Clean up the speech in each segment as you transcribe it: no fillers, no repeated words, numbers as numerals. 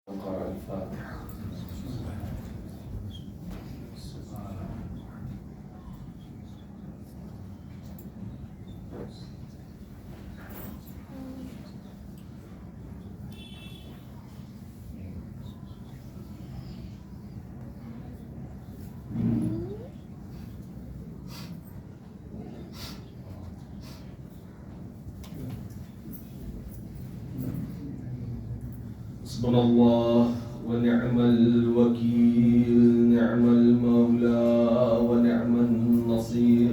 قرأ الفاتحة. حسبنا الله ونعم الوكيل، نعم المولى ونعم النصير.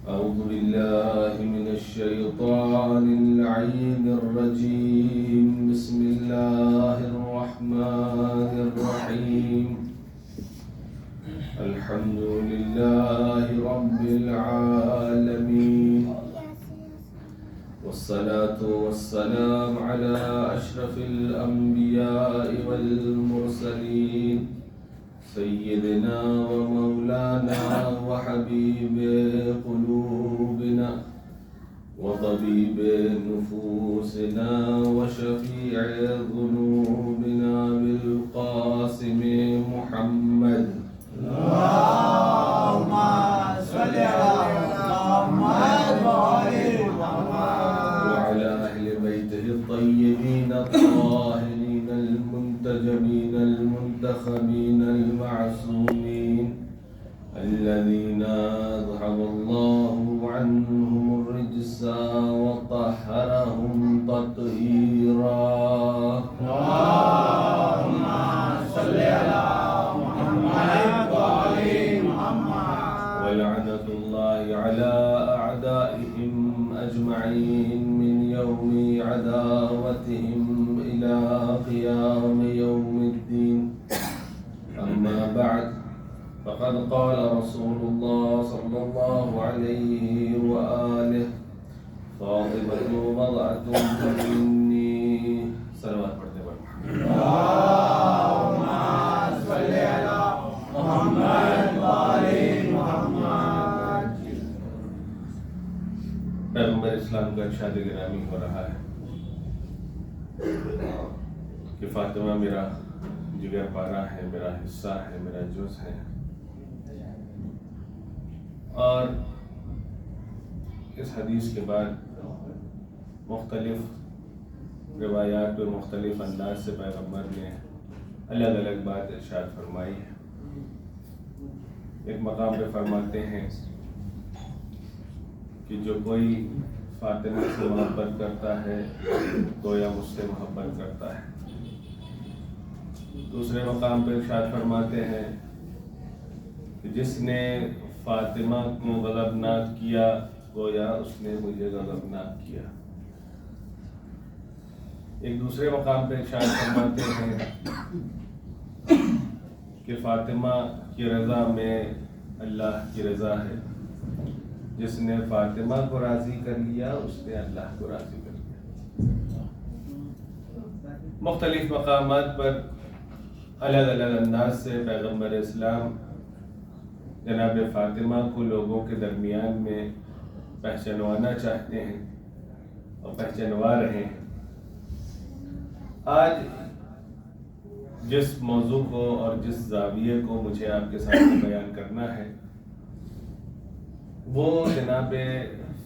أعوذ بالله من الشيطان اللعين الرجيم. بسم الله الرحمن الرحيم. الحمد لله رب العالمين، والصلاة والسلام على أشرف الأنبياء والمرسلين، سيدنا ومولانا وحبيب قلوبنا وطبيب نفوسنا وشفيع ذنوبنا بالقاسم محمد. اللهم صل على محمد وعلى أهل بيته الطيبين الطاهرين المنتجبين المنتخبين المعصومين، الذين أذهب الله عنهم الرجس وطهرهم تطهيرا. اللهم صل على محمد وآل محمد. ولعنة الله على أعدائهم أجمعين من يوم عداوتهم إلى قيام يوم الدين. أما بعد، فقد قال رسول الله صلى الله عليه وآله: فاطمة بضعة مني. صلوات پڑھتے ہیں. اللهم صل على محمد وآل محمد. پیغمبر اسلام کا ارشاد گرامی ہو رہا ہے کہ فاطمہ میرا جگر پارا ہے، میرا حصہ ہے، میرا جز ہے. اور اس حدیث کے بعد مختلف روایات میں مختلف انداز سے پیغمبر نے الگ الگ بات ارشاد فرمائی ہے. ایک مقام پہ فرماتے ہیں کہ جو کوئی فاطمہ سے محبت کرتا ہے تو یا مجھ سے محبت کرتا ہے. دوسرے مقام پہ ارشاد فرماتے ہیں کہ جس نے فاطمہ کو غضبناک کیا گویا اس نے مجھے غضبناک کیا. ایک دوسرے مقام پہ ارشاد فرماتے ہیں کہ فاطمہ کی رضا میں اللہ کی رضا ہے. جس نے فاطمہ کو راضی کر لیا اس نے اللہ کو راضی کر لیا. مختلف مقامات پر الگ الگ انداز سے پیغمبر اسلام جناب فاطمہ کو لوگوں کے درمیان میں پہچانوانا چاہتے ہیں اور پہچانوا رہے ہیں. آج جس موضوع کو اور جس زاویے کو مجھے آپ کے سامنے بیان کرنا ہے وہ جناب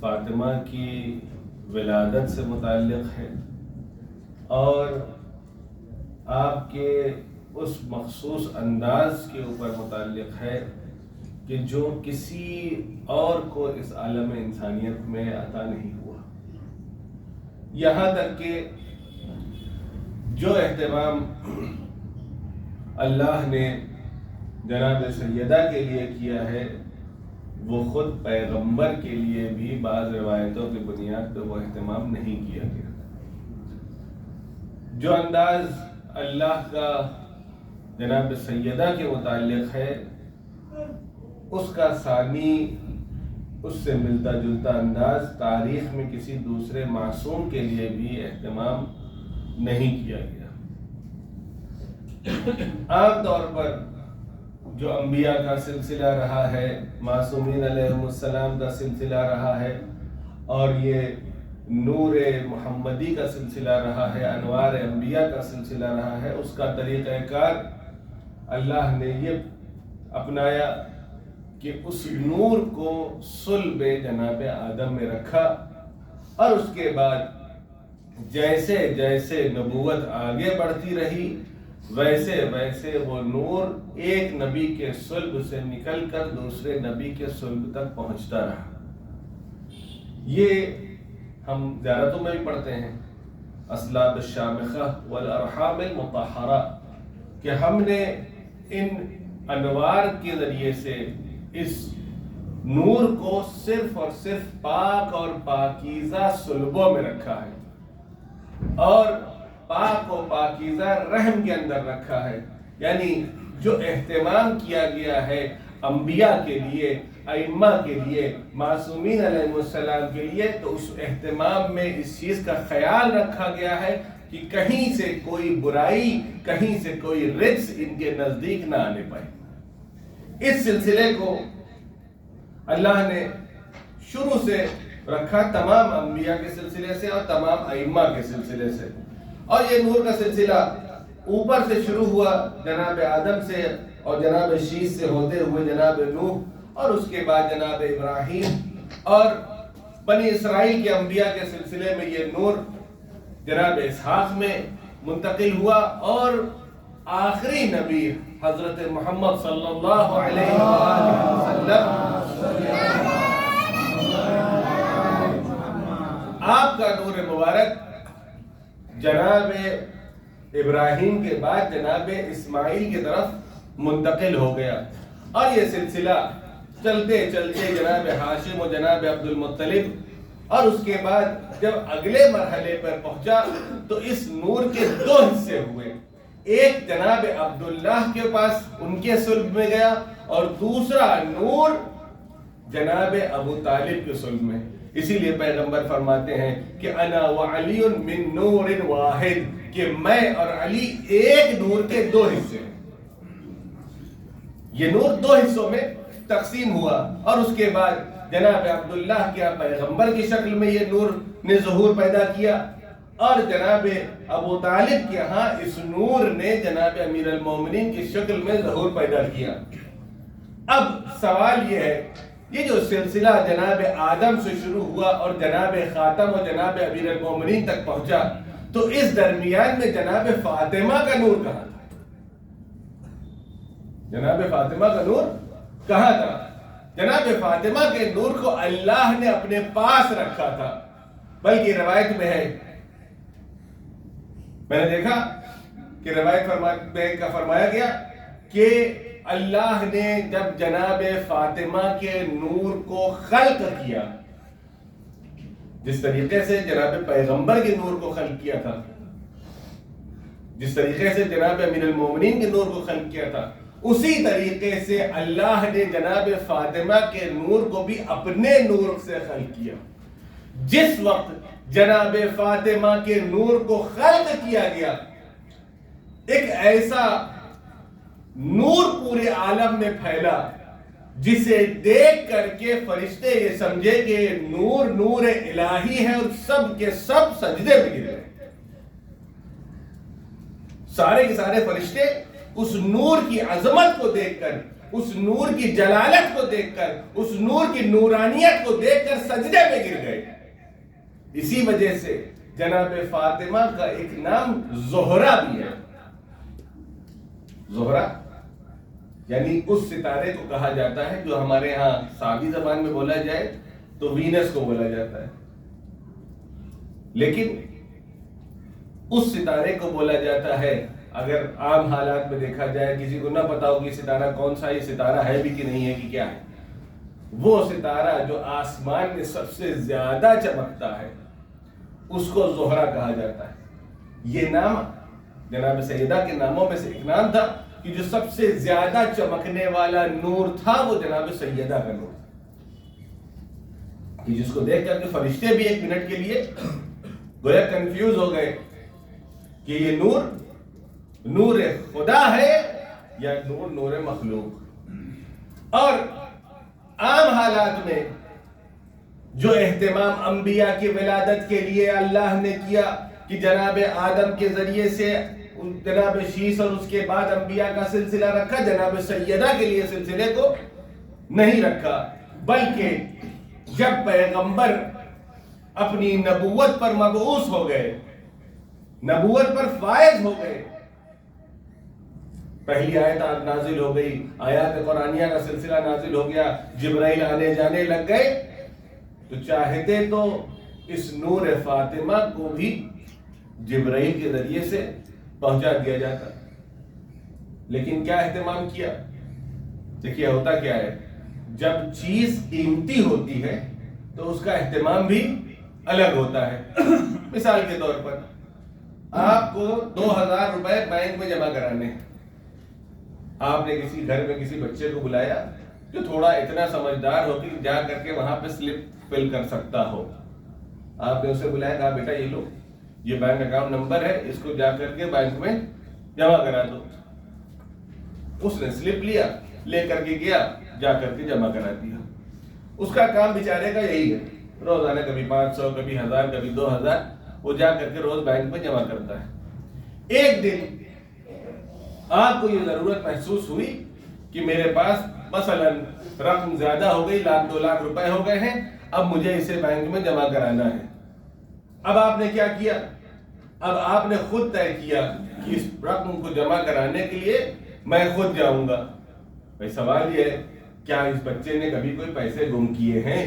فاطمہ کی ولادت سے متعلق ہے اور آپ کے اس مخصوص انداز کے اوپر متعلق ہے کہ جو کسی اور کو اس عالم انسانیت میں عطا نہیں ہوا. یہاں تک کہ جو اہتمام اللہ نے جناب سیدہ کے لیے کیا ہے وہ خود پیغمبر کے لیے بھی بعض روایتوں کی بنیاد پہ وہ اہتمام نہیں کیا گیا. جو انداز اللہ کا جناب سیدہ کے متعلق ہے اس کا ثانی اس سے ملتا جلتا انداز تاریخ میں کسی دوسرے معصوم کے لیے بھی اہتمام نہیں کیا گیا. عام طور پر جو انبیاء کا سلسلہ رہا ہے، معصومین علیہ السلام کا سلسلہ رہا ہے اور یہ نور محمدی کا سلسلہ رہا ہے، انوار انبیاء کا سلسلہ رہا ہے، اس کا طریقہ کار اللہ نے یہ اپنایا کہ اس نور کو صلب جناب آدم میں رکھا، اور اس کے بعد جیسے جیسے نبوت آگے بڑھتی رہی ویسے ویسے وہ نور ایک نبی کے صلب سے نکل کر دوسرے نبی کے صلب تک پہنچتا رہا۔ یہ ہم زیارتوں میں بھی پڑھتے ہیں، اسلاب الشامخہ والارحام المطہرہ، کہ ہم نے ان انوار کے ذریعے سے اس نور کو صرف اور صرف پاک اور پاکیزہ صلبوں میں رکھا ہے، اور پاک و پاکیزہ رحم کے اندر رکھا ہے۔ یعنی جو اہتمام کیا گیا ہے انبیاء کے لیے، ائمہ کے لیے، معصومین علیہ السلام کے لیے، تو اس اہتمام میں اس چیز کا خیال رکھا گیا ہے کہ کہیں سے کوئی برائی، کہیں سے کوئی رجس ان کے نزدیک نہ آنے پائے۔ اس سلسلے کو اللہ نے شروع سے رکھا تمام انبیاء کے سلسلے سے اور تمام ائمہ کے سلسلے سے، اور یہ نور کا سلسلہ اوپر سے شروع ہوا جناب آدم سے، اور جناب شیش سے ہوتے ہوئے جناب نوح، اور اس کے بعد جناب ابراہیم، اور بنی اسرائیل کے انبیاء کے سلسلے میں یہ نور جناب اسحاق میں منتقل ہوا، اور آخری نبی حضرت محمد صلی اللہ علیہ وسلم آپ کا نور مبارک جناب ابراہیم کے بعد جناب اسماعیل کی طرف منتقل ہو گیا، اور یہ سلسلہ چلتے چلتے جناب ہاشم و جناب عبد المطلب، اور اس کے بعد جب اگلے مرحلے پر پہنچا تو اس نور کے دو حصے ہوئے، ایک جناب عبداللہ کے پاس ان کے صلب میں گیا، اور دوسرا نور جناب ابو طالب کے صلب میں۔ اسی لیے پیغمبر فرماتے ہیں کہ انا وعلی من نور واحد، کہ میں اور علی ایک نور کے دو حصے ہیں۔ یہ نور دو حصوں میں تقسیم ہوا، اور اس کے بعد جناب عبداللہ کے پیغمبر کی شکل میں یہ نور نے ظہور پیدا کیا، اور جناب ابو طالب کے ہاں اس نور نے جناب امیر المومنین کی شکل میں ظہور پیدا کیا۔ اب سوال یہ ہے، یہ جو سلسلہ جناب آدم سے شروع ہوا اور جناب خاتم و جناب امیر المومنین تک پہنچا، تو اس درمیان میں جناب فاطمہ کا نور کہاں تھا؟ جناب فاطمہ کا نور کہاں تھا؟ جناب فاطمہ کے نور کو اللہ نے اپنے پاس رکھا تھا، بلکہ روایت میں ہے، میں نے دیکھا کہ روایت میں فرمایا گیا کہ اللہ نے جب جناب فاطمہ کے نور کو خلق کیا، جس طریقے سے جناب پیغمبر کے نور کو خلق کیا تھا، جس طریقے سے جناب امیر المومنین کے نور کو خلق کیا تھا، اسی طریقے سے اللہ نے جناب فاطمہ کے نور کو بھی اپنے نور سے خلق کیا۔ جس وقت جناب فاطمہ کے نور کو خلق کیا گیا، ایک ایسا نور پورے عالم میں پھیلا جسے دیکھ کر کے فرشتے یہ سمجھے کہ نور نور الہی ہے، اور سب کے سب سجدے میں گر گئے۔ سارے کے سارے فرشتے اس نور کی عظمت کو دیکھ کر، اس نور کی جلالت کو دیکھ کر، اس نور کی نورانیت کو دیکھ کر سجدے میں گر گئے۔ اسی وجہ سے جناب فاطمہ کا ایک نام زہرہ بھی ہے۔ زہرہ یعنی اس ستارے کو کہا جاتا ہے جو ہمارے ہاں سادی زبان میں بولا جائے تو وینس کو بولا جاتا ہے، لیکن اس ستارے کو بولا جاتا ہے، اگر عام حالات میں دیکھا جائے، کسی کو نہ پتا ہو کہ ستارہ کون سا، یہ ستارہ ہے بھی کہ نہیں ہے کہ کیا ہے، وہ ستارہ جو آسمان میں سب سے زیادہ چمکتا ہے اس کو زہرہ کہا جاتا ہے۔ یہ نام جناب سیدہ کے ناموں میں سے ایک نام تھا کہ جو سب سے زیادہ چمکنے والا نور تھا وہ جناب سیدہ کا نور تھا، کہ جس کو دیکھ کر کے فرشتے بھی ایک منٹ کے لیے گویا کنفیوز ہو گئے کہ یہ نور نور خدا ہے یا نور مخلوق۔ اور عام حالات میں جو اہتمام انبیاء کی ولادت کے لیے اللہ نے کیا کہ جناب آدم کے ذریعے سے جناب شیس اور اس کے بعد انبیاء کا سلسلہ رکھا، جناب سیدہ کے لیے سلسلے کو نہیں رکھا، بلکہ جب پیغمبر اپنی نبوت پر مبعوث ہو گئے، نبوت پر فائز ہو گئے، پہلی آیت نازل ہو گئی، آیات قرآنیہ کا سلسلہ نازل ہو گیا، جبرائیل آنے جانے لگ گئے، تو چاہتے تو اس نور فاطمہ کو بھی جبرائیل کے ذریعے سے پہنچا دیا جاتا، لیکن کیا اہتمام کیا؟ دیکھیے ہوتا کیا ہے، جب چیز قیمتی ہوتی ہے تو اس کا اہتمام بھی الگ ہوتا ہے۔ مثال کے طور پر آپ کو 2000 روپے بینک میں جمع کرانے ہیں، آپ نے کسی گھر میں کسی بچے کو بلایا جو تھوڑا اتنا سمجھدار ہو کہ جا کر کے وہاں پہ سلپ فل کر سکتا ہو، آپ نے اسے بلایا، کہا بیٹا یہ لو، یہ بینک اکاؤنٹ نمبر ہے، اس کو جا کر کے بینک میں جمع کرا دو۔ اس نے سلپ لیا، لے کر کے گیا، جا کر کے جمع کرا دیا۔ اس کا کام بیچارے کا یہی ہے، روزانہ کبھی 500 کبھی 1000 کبھی 2000 وہ جا کر کے روز بینک میں جمع کرتا ہے۔ ایک دن آپ کو یہ ضرورت محسوس ہوئی کہ میرے پاس مثلا رقم زیادہ ہو گئی، 1,00,000 2 لاکھ روپے ہو گئے ہیں، اب مجھے اسے بینک میں جمع کرانا ہے۔ اب آپ نے کیا کیا؟ اب آپ نے خود طے کیا کہ اس رقم کو جمع کرانے کے لیے میں خود جاؤں گا۔ بھائی سوال یہ ہے، کیا اس بچے نے کبھی کوئی پیسے گم کیے ہیں؟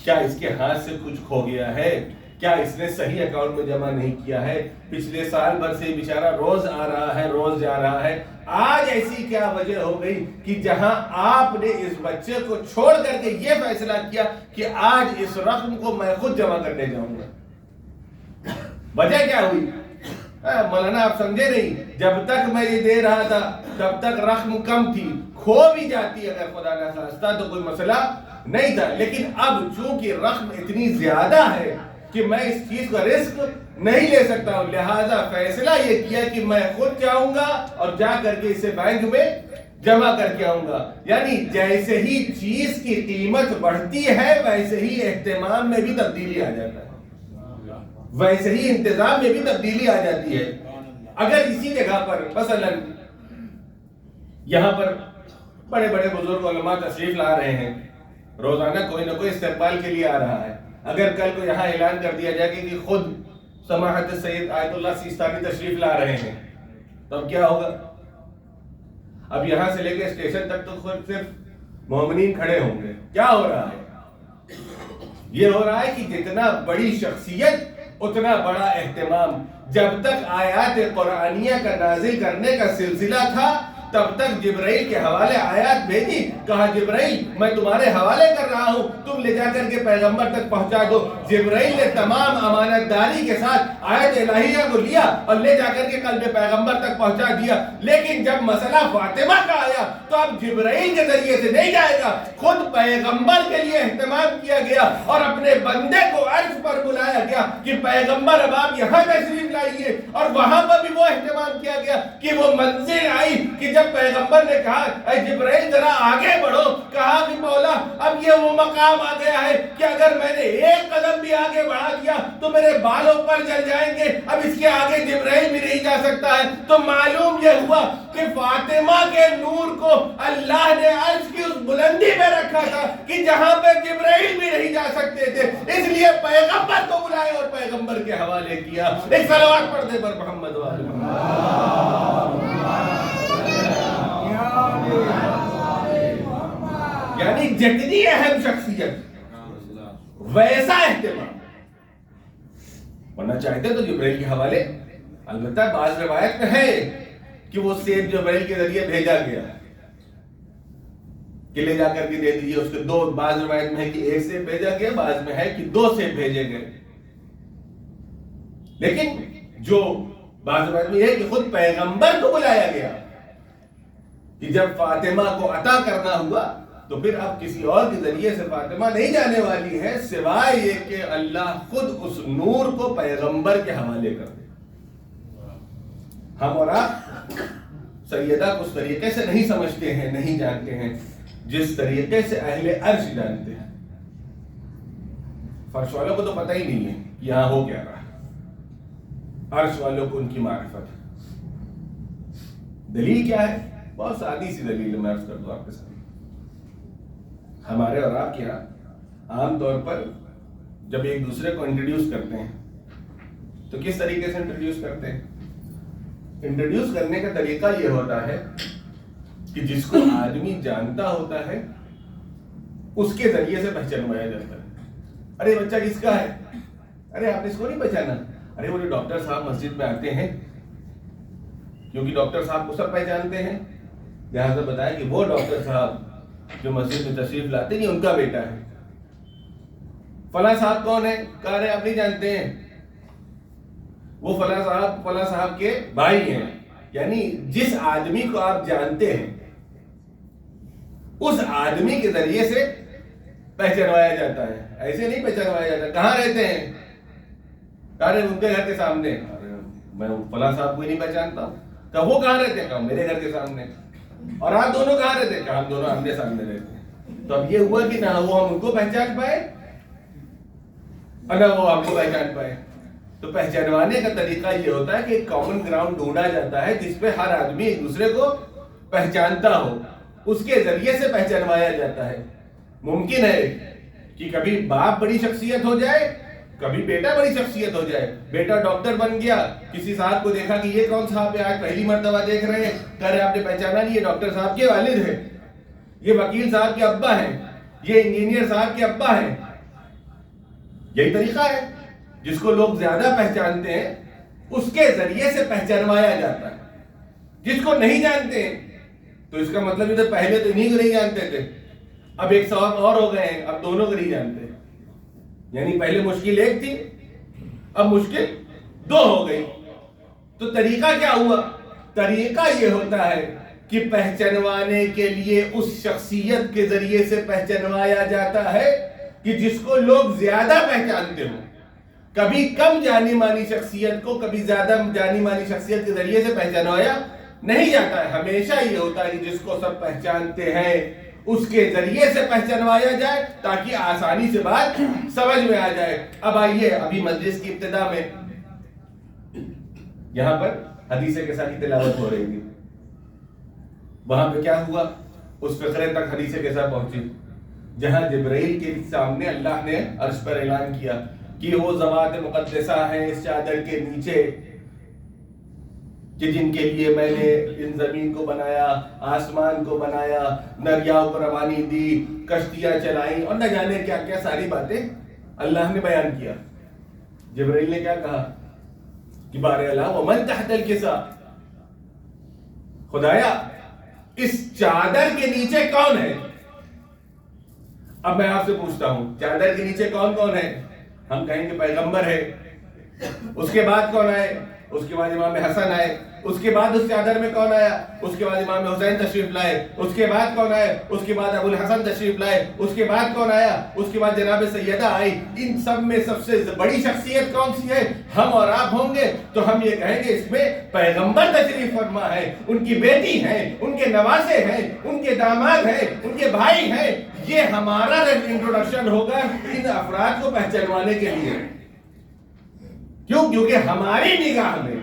کیا اس کے ہاتھ سے کچھ کھو گیا ہے؟ کیا اس نے صحیح اکاؤنٹ میں جمع نہیں کیا ہے؟ پچھلے سال بھر سے بیچارہ روز آ رہا ہے، روز جا رہا ہے، آج ایسی کیا وجہ ہو گئی کہ جہاں آپ نے اس بچے کو چھوڑ کر کے یہ فیصلہ کیا کہ آج اس رقم کو میں خود جمع کرنے جاؤں گا؟ وجہ کیا ہوئی؟ مولانا آپ سمجھے نہیں، جب تک میں یہ دے رہا تھا تب تک رقم کم تھی، کھو بھی جاتی اگر خدا نہ خواستہ تو کوئی مسئلہ نہیں تھا، لیکن اب چونکہ رقم اتنی زیادہ ہے کہ میں اس چیز کا رسک نہیں لے سکتا ہوں، لہذا فیصلہ یہ کیا کہ میں خود جاؤں گا اور جا کر کے اسے بینک میں جمع کر کے آؤں گا۔ یعنی جیسے ہی چیز کی قیمت بڑھتی ہے ویسے ہی اہتمام میں بھی تبدیلی آ جاتا ہے، ویسے ہی انتظام میں بھی تبدیلی آ جاتی ہے۔ اگر اسی جگہ پر مثلا یہاں پر بڑے بڑے بزرگ علماء تشریف لا رہے ہیں، روزانہ کوئی نہ کوئی استقبال کے لیے آ رہا ہے، اگر کل کو یہاں اعلان کر دیا جائے کہ خود سماحت سید آیت اللہ سیستانی تشریف لا رہے ہیں، تو اب کیا ہوگا؟ اب یہاں سے لے کے اسٹیشن تک تو خود صرف مومنین کھڑے ہوں گے۔ کیا ہو رہا ہے؟ یہ ہو رہا ہے کہ جتنا بڑی شخصیت اتنا بڑا اہتمام۔ جب تک آیات قرآنیہ کا نازل کرنے کا سلسلہ تھا تب تک جبرائیل کے حوالے آیات بھیجی، کہا جبرائیل میں تمہارے حوالے کر رہا ہوں، تم لے جا کر کے پیغمبر تک پہنچا دو۔ جبرائیل نے تمام امانت داری کے ساتھ آیت الہیہ کو لیا اور لے جا کر کے قلب پیغمبر تک پہنچا دیا، لیکن جب مسئلہ فاطمہ کا آیا تو اب جبرائیل کے ذریعے سے نہیں جائے گا، خود پیغمبر کے لیے اہتمام کیا گیا اور اپنے بندے کو عرش پر بلایا گیا کہ پیغمبر اب آپ یہاں تشریف لائیے، اور وہاں پر بھی وہ اہتمام کیا گیا کہ وہ منزل آئی کہ جب پیغمبر نے کہا اے جبرائیل ذرا آگے بڑھو، کہا کہ مولا اب یہ وہ مقام آ گیا ہے کہ اگر میں نے ایک قدم بھی آگے بڑھا دیا تو میرے بالوں پر جل جائیں گے، اب اس کے آگے جبرائیل بھی نہیں جا سکتا ہے۔ تو معلوم یہ ہوا کہ فاطمہ کے نور کو اللہ نے عرش کی اس بلندی میں رکھا تھا کہ جہاں پہ جبرائیل بھی نہیں جا سکتے تھے، اس لیے پیغمبر کو بلائے اور پیغمبر کے حوالے کیا۔ ایک صلوات پڑھ دے پر محمد و آل محمد۔ یعنی جتنی اہم شخصیت ویسا اہتمام، ورنہ چاہتے تو جبرائیل کے حوالے، البتہ بعض روایت میں ہے کہ وہ سیب جبرائیل کے ذریعے بھیجا گیا کہ لے جا کر کے دے دیجیے اس کے دو، بعض روایت میں ہے کہ ایک سیب بھیجا گیا، بعض میں ہے کہ 2 سیب بھیجے گئے، لیکن جو بعض روایت میں یہ ہے کہ خود پیغمبر کو بلایا گیا کہ جب فاطمہ کو عطا کرنا ہوا تو پھر اب کسی اور کے ذریعے سے فاطمہ نہیں جانے والی ہے سوائے یہ کہ اللہ خود اس نور کو پیغمبر کے حوالے کر دے۔ ہم اور آپ سیدہ کو اس طریقے سے نہیں سمجھتے ہیں، نہیں جانتے ہیں جس طریقے سے اہل عرش جانتے ہیں۔ فرش والوں کو تو پتہ ہی نہیں ہے یہاں ہو کیا رہا، عرش والوں کو ان کی معرفت ہے۔ دلیل کیا ہے؟ بہت سادی سی دلیل میں عرض کر دوں آپ کے سامنے۔ ہمارے اور آپ کے یہاں عام طور پر جب ایک دوسرے کو انٹروڈیوس کرتے ہیں تو کس طریقے سے انٹروڈیوس کرتے ہیں؟ انٹروڈیوس کرنے کا طریقہ یہ ہوتا ہے کہ جس کو آدمی جانتا ہوتا ہے اس کے ذریعے سے پہچانوایا جاتا ہے۔ ارے بچہ کس کا ہے؟ ارے آپ نے اس کو نہیں پہچانا؟ ارے وہ جو ڈاکٹر صاحب مسجد میں آتے ہیں، کیونکہ ڈاکٹر صاحب کو سب پہچانتے ہیں، لہٰذا بتایا کہ وہ ڈاکٹر صاحب جو مسجد میں تشریف لاتے ہیں یہ ان کا بیٹا ہے۔ فلاں صاحب کون ہے؟ کہا رہے آپ نہیں جانتے ہیں، وہ فلاں صاحب کے بھائی ہیں۔ یعنی جس آدمی کو آپ جانتے ہیں اس آدمی کے ذریعے سے پہچانوایا جاتا ہے، ایسے نہیں پہچانوایا جاتا۔ کہاں رہتے ہیں؟ کہا رہے ان کے گھر کے سامنے۔ میں فلاں صاحب کو ہی نہیں پہچانتا ہوں۔ کہا وہ کہاں رہتے ہیں؟ کہا میرے گھر کے سامنے۔ اور آپ دونوں کہاں رہتے ہیں؟ کہا ہم دونوں آمنے سامنے رہتے ہیں۔ تو اب یہ ہوا کہ نہ وہ ہم ان کو پہچان پائے اور نہ وہ آپ کو پہچان پائے۔ تو پہچانوانے کا طریقہ یہ ہوتا ہے کہ ایک کامن گراؤنڈ ڈھونڈا جاتا ہے جس پہ ہر آدمی ایک دوسرے کو پہچانتا ہو، اس کے ذریعے سے پہچانوایا جاتا ہے۔ ممکن ہے کہ کبھی باپ بڑی شخصیت ہو جائے، کبھی بیٹا بڑی شخصیت ہو جائے۔ بیٹا ڈاکٹر بن گیا، کسی صاحب کو دیکھا کہ یہ کون صاحب ہے، آج پہلی مرتبہ دیکھ رہے ہیں، کہہ رہے آپ نے پہچانا نہیں، یہ ڈاکٹر صاحب کے والد ہیں، یہ وکیل صاحب کے ابا ہیں، یہ انجینئر صاحب کے ابا ہیں۔ یہی طریقہ ہے، جس کو لوگ زیادہ پہچانتے ہیں اس کے ذریعے سے پہچانوایا جاتا ہے۔ جس کو نہیں جانتے ہیں تو اس کا مطلب یہ پہلے تو انہیں کو نہیں جانتے تھے، اب ایک صاحب اور ہو گئے ہیں، اب دونوں کو نہیں جانتے۔ یعنی پہلے مشکل ایک تھی، اب مشکل دو ہو گئی۔ تو طریقہ کیا ہوا؟ طریقہ یہ ہوتا ہے کہ پہچانوانے کے لیے اس شخصیت کے ذریعے سے پہچانوایا جاتا ہے کہ جس کو لوگ زیادہ پہچانتے ہوں۔ کبھی کم جانی مانی شخصیت کو کبھی زیادہ جانی مانی شخصیت کے ذریعے سے پہچانوایا نہیں جاتا ہے۔ ہمیشہ یہ ہوتا ہے کہ جس کو سب پہچانتے ہیں اس کے ذریعے سے پہچانوایا جائے تاکہ آسانی سے بات سمجھ میں آ جائے۔ اب آئیے، ابھی مجلس کی ابتدا میں یہاں پر حدیث کیسا کی تلاوت ہو رہی تھی، وہاں پہ کیا ہوا؟ اس فقرے تک حدیث کیسا پہنچی جہاں جبرائیل کے سامنے اللہ نے عرش پر اعلان کیا کہ وہ ذوات مقدسہ ہیں اس چادر کے نیچے، کہ جن کے لیے میں نے ان زمین کو بنایا، آسمان کو بنایا، دریاؤں کو روانی دی، کشتیاں چلائیں، اور نہ جانے کیا کیا ساری باتیں اللہ نے بیان کیا۔ جبرائیل نے کیا کہا کہ بار اللہ ومن تحت الکساء، خدایا اس چادر کے نیچے کون ہے؟ اب میں آپ سے پوچھتا ہوں چادر کے نیچے کون کون ہے؟ ہم کہیں گے پیغمبر ہے، اس کے بعد کون آئے؟ اس کے بعد امام حسن آئے، اس کے بعد اس چادر میں کون آیا؟ اس کے بعد امام حسین تشریف لائے، اس کے بعد کون آئے؟ اس کے بعد ابو الحسن تشریف لائے، اس کے بعد کون آیا؟ اس کے بعد جناب سیدہ آئی۔ ان سب میں سب سے بڑی شخصیت کون سی ہے؟ ہم اور آپ ہوں گے تو ہم یہ کہیں گے اس میں پیغمبر تشریف فرما ہے، ان کی بیٹی ہیں، ان کے نواسے ہیں، ان کے داماد ہیں، ان کے بھائی ہیں۔ یہ ہمارا انٹروڈکشن ہوگا ان افراد کو پہچانوانے کے لیے۔ کیوں؟ کیونکہ ہماری نگاہ میں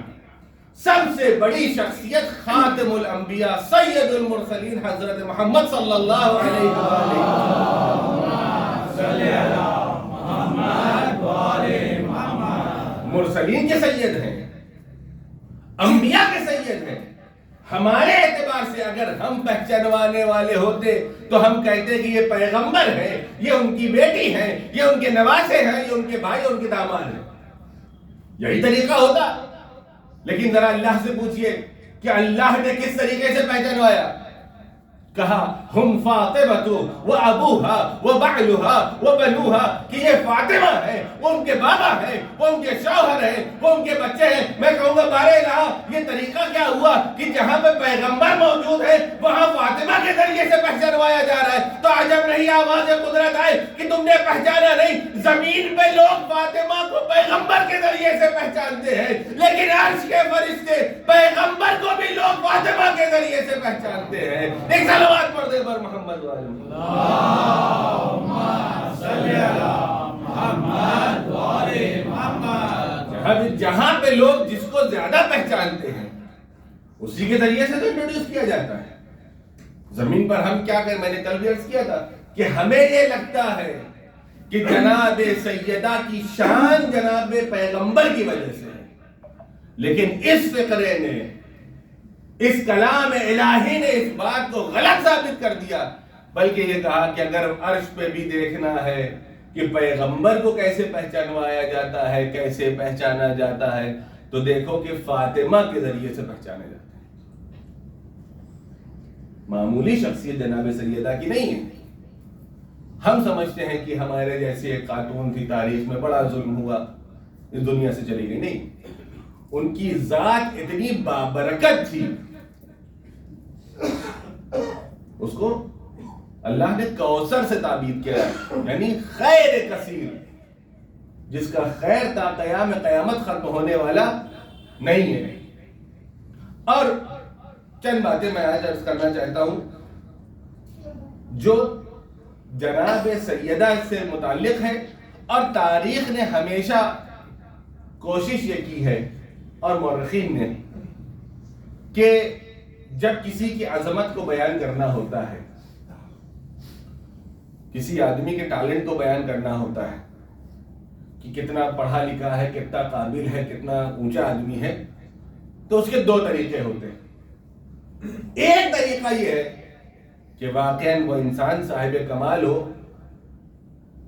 سب سے بڑی شخصیت خاتم الانبیاء سید المرسلین حضرت محمد صلی اللہ علیہ وسلم مرسلین کے سید ہیں، انبیاء کے سید ہیں۔ ہمارے اعتبار سے اگر ہم پہچانوانے والے ہوتے تو ہم کہتے کہ یہ پیغمبر ہے، یہ ان کی بیٹی ہے، یہ ان کے نواسے ہیں، یہ ان کے بھائی اور ان کے داماد ہیں۔ یہی طریقہ ہوتا۔ لیکن ذرا اللہ سے پوچھئے کہ اللہ نے کس طریقے سے پہچانوایا؟ کہا ہم فاطمہ و ابوہا و بعلہا و بنوہا، کہ یہ فاطمہ ہے، وہ ان کے بابا ہیں، وہ ان کے شوہر ہیں، وہ ان کے بچے ہیں۔ میں کہوں گا بارے الہ، یہ طریقہ کیا ہوا کہ جہاں پہ پیغمبر موجود ہے وہاں فاطمہ کے ذریعے سے پہچانوایا جا رہا ہے؟ تو عجب نہیں آواز قدرت آئے کہ تم نے پہچانا نہیں۔ زمین پہ لوگ فاطمہ کو پیغمبر کے ذریعے سے پہچانتے ہیں، لیکن عرش کے فرشتے پیغمبر کو بھی لوگ فاطمہ کے ذریعے سے پہچانتے ہیں۔ ایک صلوات پڑھ دے پر محمد والے۔ اللہم صلی علی محمد محمد وآل محمد. جہاں پہ لوگ جس کو زیادہ پہچانتے ہیں اسی کے ذریعے سے تو انٹروڈیوس کیا جاتا ہے. زمین پر ہم کیا کریں, میں نے کل بھی عرض کیا تھا کہ ہمیں یہ لگتا ہے کہ جناب سیدہ کی شان جناب پیغمبر کی وجہ سے ہے, لیکن اس فقرے نے, اس کلام الہی نے اس بات کو غلط ثابت کر دیا, بلکہ یہ کہا کہ اگر عرش پہ بھی دیکھنا ہے کہ پیغمبر کو کیسے پہچانوایا جاتا ہے, کیسے پہچانا جاتا ہے, تو دیکھو کہ فاطمہ کے ذریعے سے پہچانا جاتا ہے. معمولی شخصیت جناب سیدہ کی نہیں ہے. ہم سمجھتے ہیں کہ ہمارے جیسے ایک خاتون تھی, تاریخ میں بڑا ظلم ہوا, اس دنیا سے چلی گئی. نہیں, ان کی ذات اتنی بابرکت تھی, اس کو اللہ نے کوثر سے تعبیر کیا, یعنی خیر کثیر, جس کا خیر تا قیام قیامت ختم ہونے والا نہیں ہے. اور چند باتیں میں آج عرض کرنا چاہتا ہوں جو جناب سیدہ سے متعلق ہے, اور تاریخ نے ہمیشہ کوشش یہ کی ہے اور مورخین نے کہ جب کسی کی عظمت کو بیان کرنا ہوتا ہے, کسی آدمی کے ٹیلنٹ کو بیان کرنا ہوتا ہے کہ کتنا پڑھا لکھا ہے, کتنا قابل ہے, کتنا اونچا آدمی ہے, تو اس کے دو طریقے ہوتے ہیں. ایک طریقہ یہ ہے کہ واقعاً وہ انسان صاحب کمال ہو,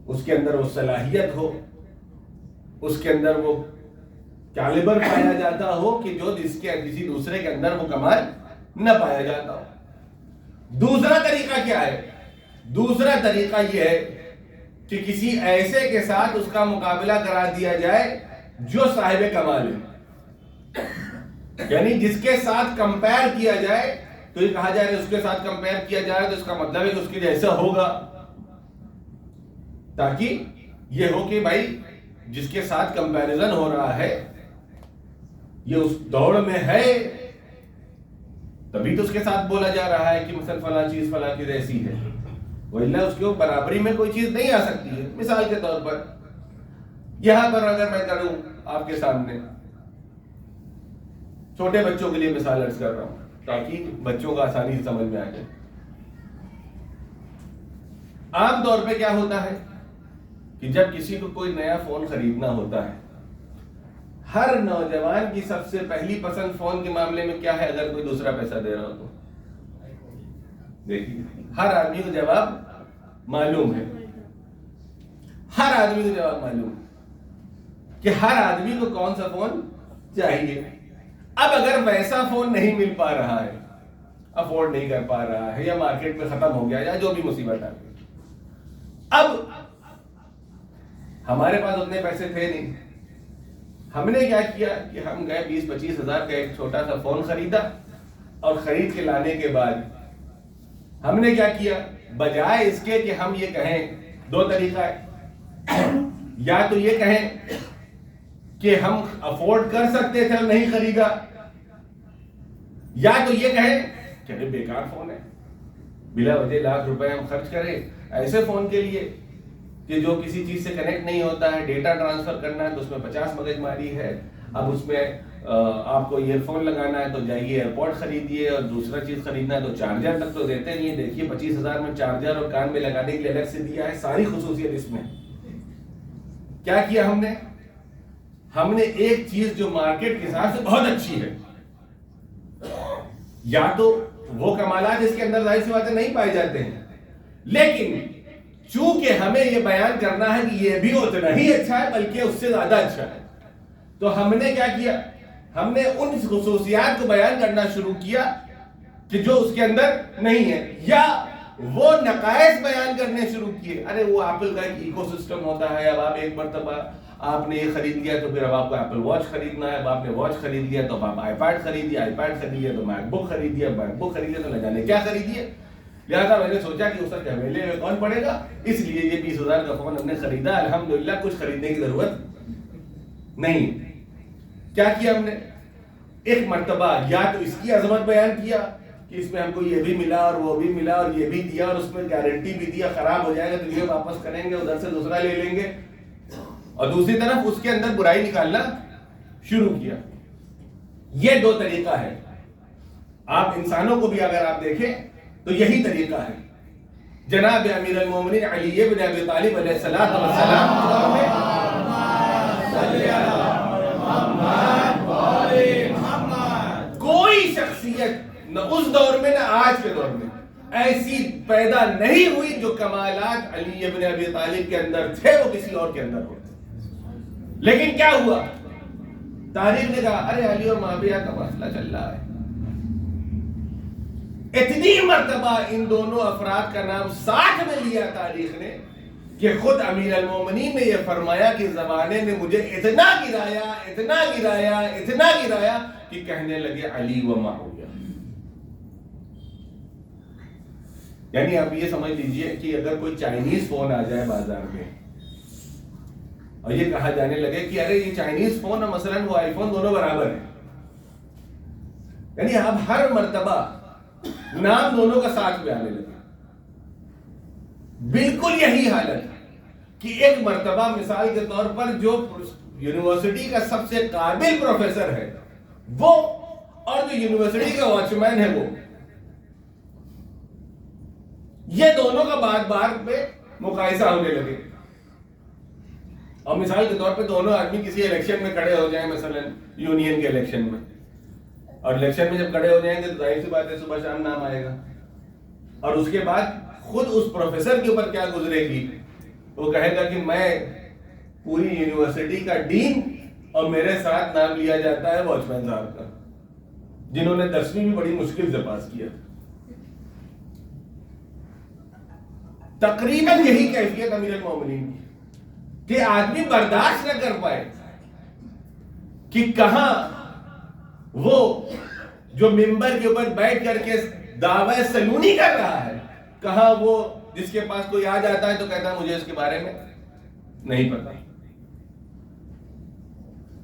اس کے اندر وہ صلاحیت ہو, اس کے اندر وہ کیلیبر پایا جاتا ہو کہ جو جس کے کسی دوسرے کے اندر وہ کمال نہ پایا جاتا ہو. دوسرا طریقہ کیا ہے؟ دوسرا طریقہ یہ ہے کہ کسی ایسے کے ساتھ اس کا مقابلہ کرا دیا جائے جو صاحب کمال ہے, یعنی جس کے ساتھ کمپیر کیا جائے تو یہ کہا جائے اس کے ساتھ کمپیر کیا جائے تو اس کا مطلب ہے کہ اس کے جیسا ہوگا, تاکہ یہ ہو کہ بھائی جس کے ساتھ کمپیریزن ہو رہا ہے یہ اس دوڑ میں ہے, تبھی تو اس کے ساتھ بولا جا رہا ہے کہ مثلا فلاں چیز ایسی ہے, وإلا اس کے برابری میں کوئی چیز نہیں آ سکتی ہے. مثال کے طور پر یہاں پر اگر میں کروں آپ کے سامنے, چھوٹے بچوں کے لیے مثال عرض کر رہا ہوں تاکہ بچوں کو آسانی سے سمجھ میں آ جائے. عام طور پہ کیا ہوتا ہے کہ جب کسی کو کوئی نیا فون خریدنا ہوتا ہے, ہر نوجوان کی سب سے پہلی پسند فون کے معاملے میں کیا ہے, اگر کوئی دوسرا پیسہ دے رہا ہو تو دیکھیے ہر آدمی کو جواب معلوم ہے, ہر آدمی کو جواب معلوم ہے کہ ہر آدمی کو کون سا فون چاہیے. اب اگر ویسا فون نہیں مل پا رہا ہے, افورڈ نہیں کر پا رہا ہے, یا مارکیٹ میں ختم ہو گیا, یا جو بھی مصیبت آ گئی, اب ہمارے پاس اتنے پیسے تھے نہیں, ہم نے کیا کیا کہ ہم گئے 20-25 ہزار کا ایک چھوٹا سا فون خریدا, اور خرید کے لانے کے بعد ہم نے کیا کیا, بجائے اس کے کہ ہم یہ کہیں, دو طریقہ ہے, یا تو یہ کہیں کہ ہم افورڈ کر سکتے تھے اور نہیں خریدا, یا تو یہ کہیں کہ بیکار فون ہے, بلا وجہ لاکھ روپے ہم خرچ کریں ایسے فون کے لیے کہ جو کسی چیز سے کنیکٹ نہیں ہوتا ہے, ڈیٹا ٹرانسفر کرنا ہے تو اس میں 50 مگز ماری ہے, اب اس میں آپ کو ایئر فون لگانا ہے تو جائیے ایئرپورٹ خریدیے, اور دوسرا چیز خریدنا ہے تو چارجر تک تو دیتے نہیں. دیکھیے 25 ہزار میں چارجر اور کان میں لگانے کے لیے الگ سے دیا ہے, ساری خصوصیت اس میں. کیا کیا ہم نے ایک چیز جو مارکیٹ کے حساب سے بہت اچھی ہے, یا تو وہ کمالات اس کے اندر ظاہر سی باتیں نہیں پائے جاتے ہیں, لیکن چونکہ ہمیں یہ بیان کرنا ہے کہ یہ بھی اتنا ہی اچھا ہے بلکہ اس سے زیادہ اچھا ہے, تو ہم نے کیا کیا, ہم نے ان خصوصیات کو بیان کرنا شروع کیا کہ جو اس کے اندر نہیں ہے, یا وہ نقائص بیان کرنے شروع کیے. ارے وہ ایپل کا ایک ایکو سسٹم ہوتا ہے, اب آپ ایک مرتبہ آپ نے یہ خرید لیا تو پھر اب آپ کو ایپل واچ خریدنا ہے, اب آپ نے واچ خرید لیا تو اب آپ آئی پیڈ خرید لیا, آئی پیڈ خرید لیا تو میک بک خرید لیا, میک بک خرید لیا تو نہ جانے کیا خریدیے. لہٰذا میں نے سوچا کہ اس کا میلے میں کون پڑے گا, اس لیے یہ 20 ہزار کا فون ہم نے خریدا. الحمدللہ کچھ خریدنے کی ضرورت نہیں. کیا کیا ہم نے, ایک مرتبہ یا تو اس کی عظمت بیان کیا کہ اس میں ہم کو یہ بھی ملا اور وہ بھی ملا اور یہ بھی دیا, اور اس میں گارنٹی بھی دیا, خراب ہو جائے گا تو یہ واپس کریں گے, ادھر سے دوسرا لے لیں گے. اور دوسری طرف اس کے اندر برائی نکالنا شروع کیا. یہ دو طریقہ ہے. آپ انسانوں کو بھی اگر آپ دیکھیں تو یہی طریقہ ہے. جناب امیر المومنین علی بن ابی طالب علیہ السلام کے دور میں کوئی شخصیت نہ اس دور میں نہ آج کے دور میں ایسی پیدا نہیں ہوئی جو کمالات علی بن ابی طالب کے اندر تھے وہ کسی اور کے اندر ہوتے. لیکن کیا ہوا؟ تاریخ نے کہا ارے علی اور معاویہ کا مسئلہ چل رہا ہے. اتنی مرتبہ ان دونوں افراد کا نام ساتھ میں لیا تاریخ نے کہ خود امیر المومنین نے یہ فرمایا کہ زمانے نے مجھے اتنا گرایا کہ کہنے لگے علی و معاویہ. یعنی آپ یہ سمجھ لیجئے کہ اگر کوئی چائنیز فون آ جائے بازار میں اور یہ کہا جانے لگے کہ ارے یہ چائنیز فون اور مثلا وہ آئی فون دونوں برابر ہیں، یعنی اب ہر مرتبہ نام دونوں کا ساتھ میں آنے لگے. بالکل یہی حالت ہے کہ ایک مرتبہ مثال کے طور پر جو یونیورسٹی کا سب سے قابل پروفیسر ہے وہ اور جو یونیورسٹی کا واچ مین ہے وہ، یہ دونوں کا بار بار پہ مقایسہ ہونے لگے. اور مثال کے طور پہ دونوں آدمی کسی الیکشن میں کھڑے ہو جائیں، مثلا یونین کے الیکشن میں، اور الیکشن میں جب کھڑے ہو جائیں گے تو ظاہر سی بات ہے صبح شام نام آئے گا. اور اس کے بعد خود اس پروفیسر کے اوپر کیا گزرے گی، وہ کہے گا کہ میں پوری یونیورسٹی کا ڈین اور میرے ساتھ نام لیا جاتا ہے واچ مین صاحب کا، جنہوں نے 10ویں بھی بڑی مشکل سے پاس کیا. تقریباً یہی کیفیت امیر المومنین کی کہ آدمی برداشت نہ کر پائے کہ کہاں وہ جو ممبر کے اوپر بیٹھ کر کے دعوی سلونی کر رہا ہے، کہاں وہ جس کے پاس کوئی آ جاتا ہے تو کہتا ہے مجھے اس کے بارے میں نہیں پتا.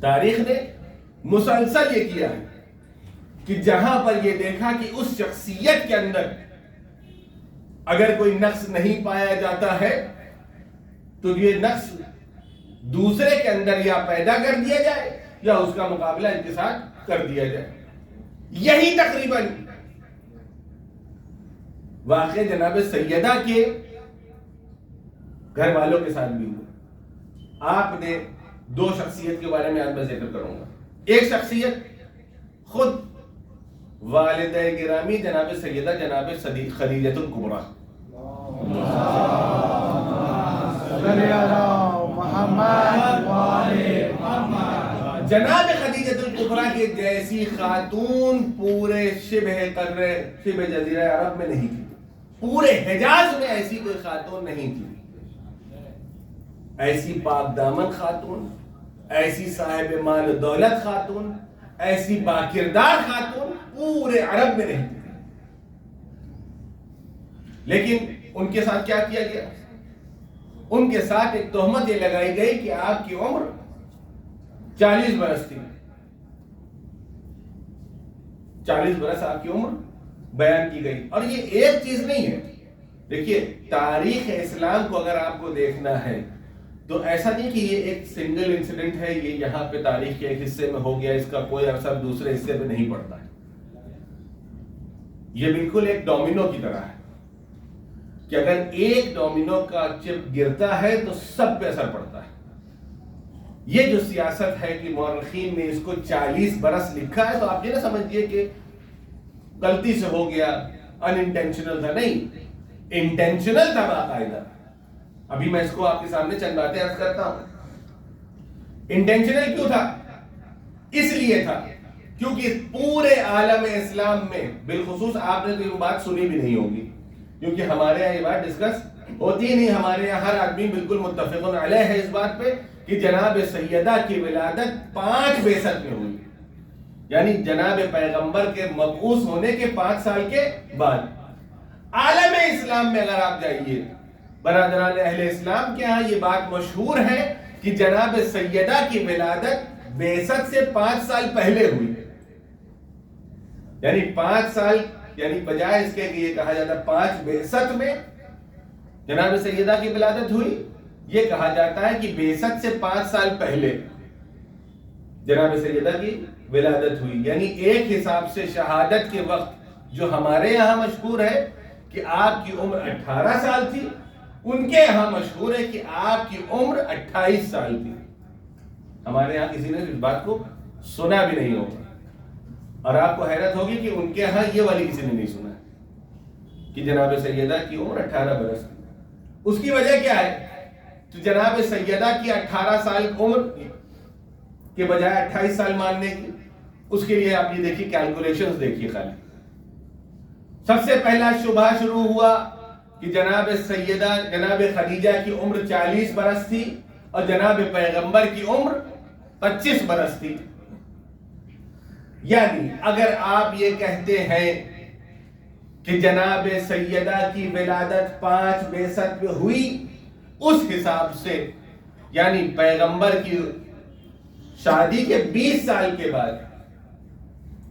تاریخ نے مسلسل یہ کیا ہے کہ جہاں پر یہ دیکھا کہ اس شخصیت کے اندر اگر کوئی نقص نہیں پایا جاتا ہے تو یہ نقص دوسرے کے اندر یا پیدا کر دیا جائے یا اس کا مقابلہ ان کے ساتھ کر دیا جائے. یہی تقریباً واقع جناب سیدہ کے گھر والوں کے ساتھ بھی ہوا. آپ نے دو شخصیت کے بارے میں آج میں ذکر کروں گا. ایک شخصیت خود والدہ گرامی جناب سیدہ جناب خدیجہ الکبریٰ، جناب خدیجہ الکبریٰ کی جیسی خاتون پورے شبہ جزیرہ عرب میں نہیں تھی. پورے حجاز میں ایسی کوئی خاتون نہیں تھی. ایسی پاک دامن خاتون، ایسی صاحب مال و دولت خاتون، ایسی باکردار خاتون پورے عرب میں نہیں تھی. لیکن ان کے ساتھ کیا کیا گیا؟ ان کے ساتھ ایک تہمت یہ لگائی گئی کہ آپ کی عمر 40 برس تھی. 40 برس آپ کی عمر بیان کی گئی. اور یہ ایک چیز نہیں ہے. دیکھیے تاریخ اسلام کو اگر آپ کو دیکھنا ہے تو ایسا نہیں کہ یہ ایک سنگل انسیڈنٹ ہے، یہ یہاں پہ تاریخ کے ایک حصے میں ہو گیا، اس کا کوئی اثر دوسرے حصے پہ نہیں پڑتا ہے. یہ بالکل ایک ڈومینو کی طرح ہے کہ اگر ایک ڈومینو کا چپ گرتا ہے تو سب پہ اثر پڑتا ہے. یہ جو سیاست ہے کہ مورخین نے اس کو 40 برس لکھا ہے تو آپ یہ نہ سمجھئے کہ غلطی سے ہو گیا، ان انٹینشنل تھا. نہیں، انٹینشنل تھا باقاعدہ. ابھی میں اس کو آپ کے سامنے چند باتیں عرض کرتا ہوں. انٹینشنل کیوں تھا؟ اس لیے تھا کیونکہ پورے عالم اسلام میں، بالخصوص آپ نے تو یہ بات سنی بھی نہیں ہوگی کیونکہ ہمارے یہاں یہ بات ڈسکس ہوتی ہی نہیں. ہمارے یہاں ہر آدمی بالکل متفق علیہ ہے اس بات پہ کہ جناب سیدہ کی ولادت 5 بعثت میں ہوئی، یعنی جناب پیغمبر کے مبعوث ہونے کے 5 سال کے بعد. عالم اسلام میں اگر آپ جائیے، برادران اہل اسلام کے ہاں یہ بات مشہور ہے کہ جناب سیدہ کی ولادت بعثت سے 5 سال پہلے ہوئی. یعنی 5 سال، یعنی بجائے اس کے کہ یہ کہا جاتا 5 بعثت میں جناب سیدہ کی ولادت ہوئی، یہ کہا جاتا ہے کہ بعثت سے 5 سال پہلے جناب سیدہ کی ولادت ہوئی. یعنی ایک حساب سے شہادت کے وقت جو ہمارے یہاں مشہور ہے کہ آپ کی عمر 18 سال تھی، ان کے یہاں مشہور ہے کہ آپ کی عمر 28 سال تھی. ہمارے یہاں کسی نے اس بات کو سنا بھی نہیں ہوگا، اور آپ کو حیرت ہوگی کہ ان کے یہاں یہ والی کسی نے نہیں سنا کہ جناب سیدہ کی عمر 18 برس تھی. اس کی وجہ کیا ہے؟ تو جناب سیدہ کی 18 سال عمر کے بجائے 28 سال ماننے کی، اس کے لیے آپ یہ دیکھیے کیلکولیشنز دیکھیے. خالی سب سے پہلا شبہ شروع ہوا کہ جناب سیدہ جناب خدیجہ کی عمر 40 برس تھی اور جناب پیغمبر کی عمر 25 برس تھی. یعنی اگر آپ یہ کہتے ہیں کہ جناب سیدہ کی ولادت 5 بعثت میں ہوئی، اس حساب سے یعنی پیغمبر کی شادی کے 20 سال کے بعد،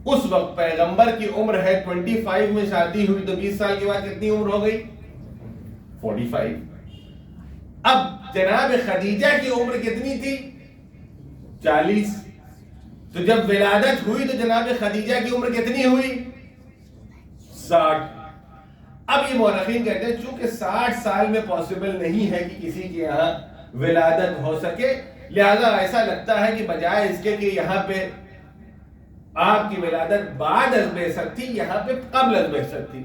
اس وقت پیغمبر کی عمر ہے 25 میں شادی ہوئی، تو 20 سال کے بعد کتنی عمر ہو گئی؟ 45. اب جناب خدیجہ کی عمر کتنی تھی؟ 40. تو جب ولادت ہوئی تو جناب خدیجہ کی عمر کتنی ہوئی؟ 60. اب یہ مورخین کہتے ہیں چونکہ 60 سال میں پاسبل نہیں ہے کہ کسی کے یہاں ولادت ہو سکے، لہذا ایسا لگتا ہے کہ بجائے اس کے کہ یہاں پہ آپ کی ولادت بعد از بعثت تھی، یہاں پہ قبل از بعثت تھی.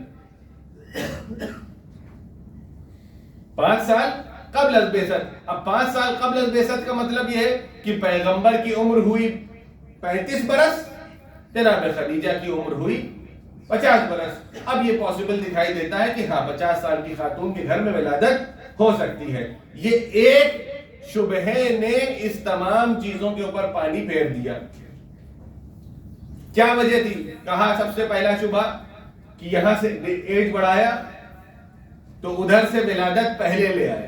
5 سال قبل از بعثت. اب 5 سال قبل از بعثت کا مطلب یہ ہے کہ پیغمبر کی عمر ہوئی 35 برس، جناب خدیجہ کی عمر ہوئی 50 برس. اب یہ پاسبل دکھائی دیتا ہے کہ ہاں 50 سال کی خاتون کے گھر میں ولادت ہو سکتی ہے. یہ ایک شبہے نے اس تمام چیزوں کے اوپر پانی پھیر دیا. کیا وجہ تھی؟ کہا سب سے پہلا شبہ کہ یہاں سے ایج بڑھایا تو ادھر سے ولادت پہلے لے آئے.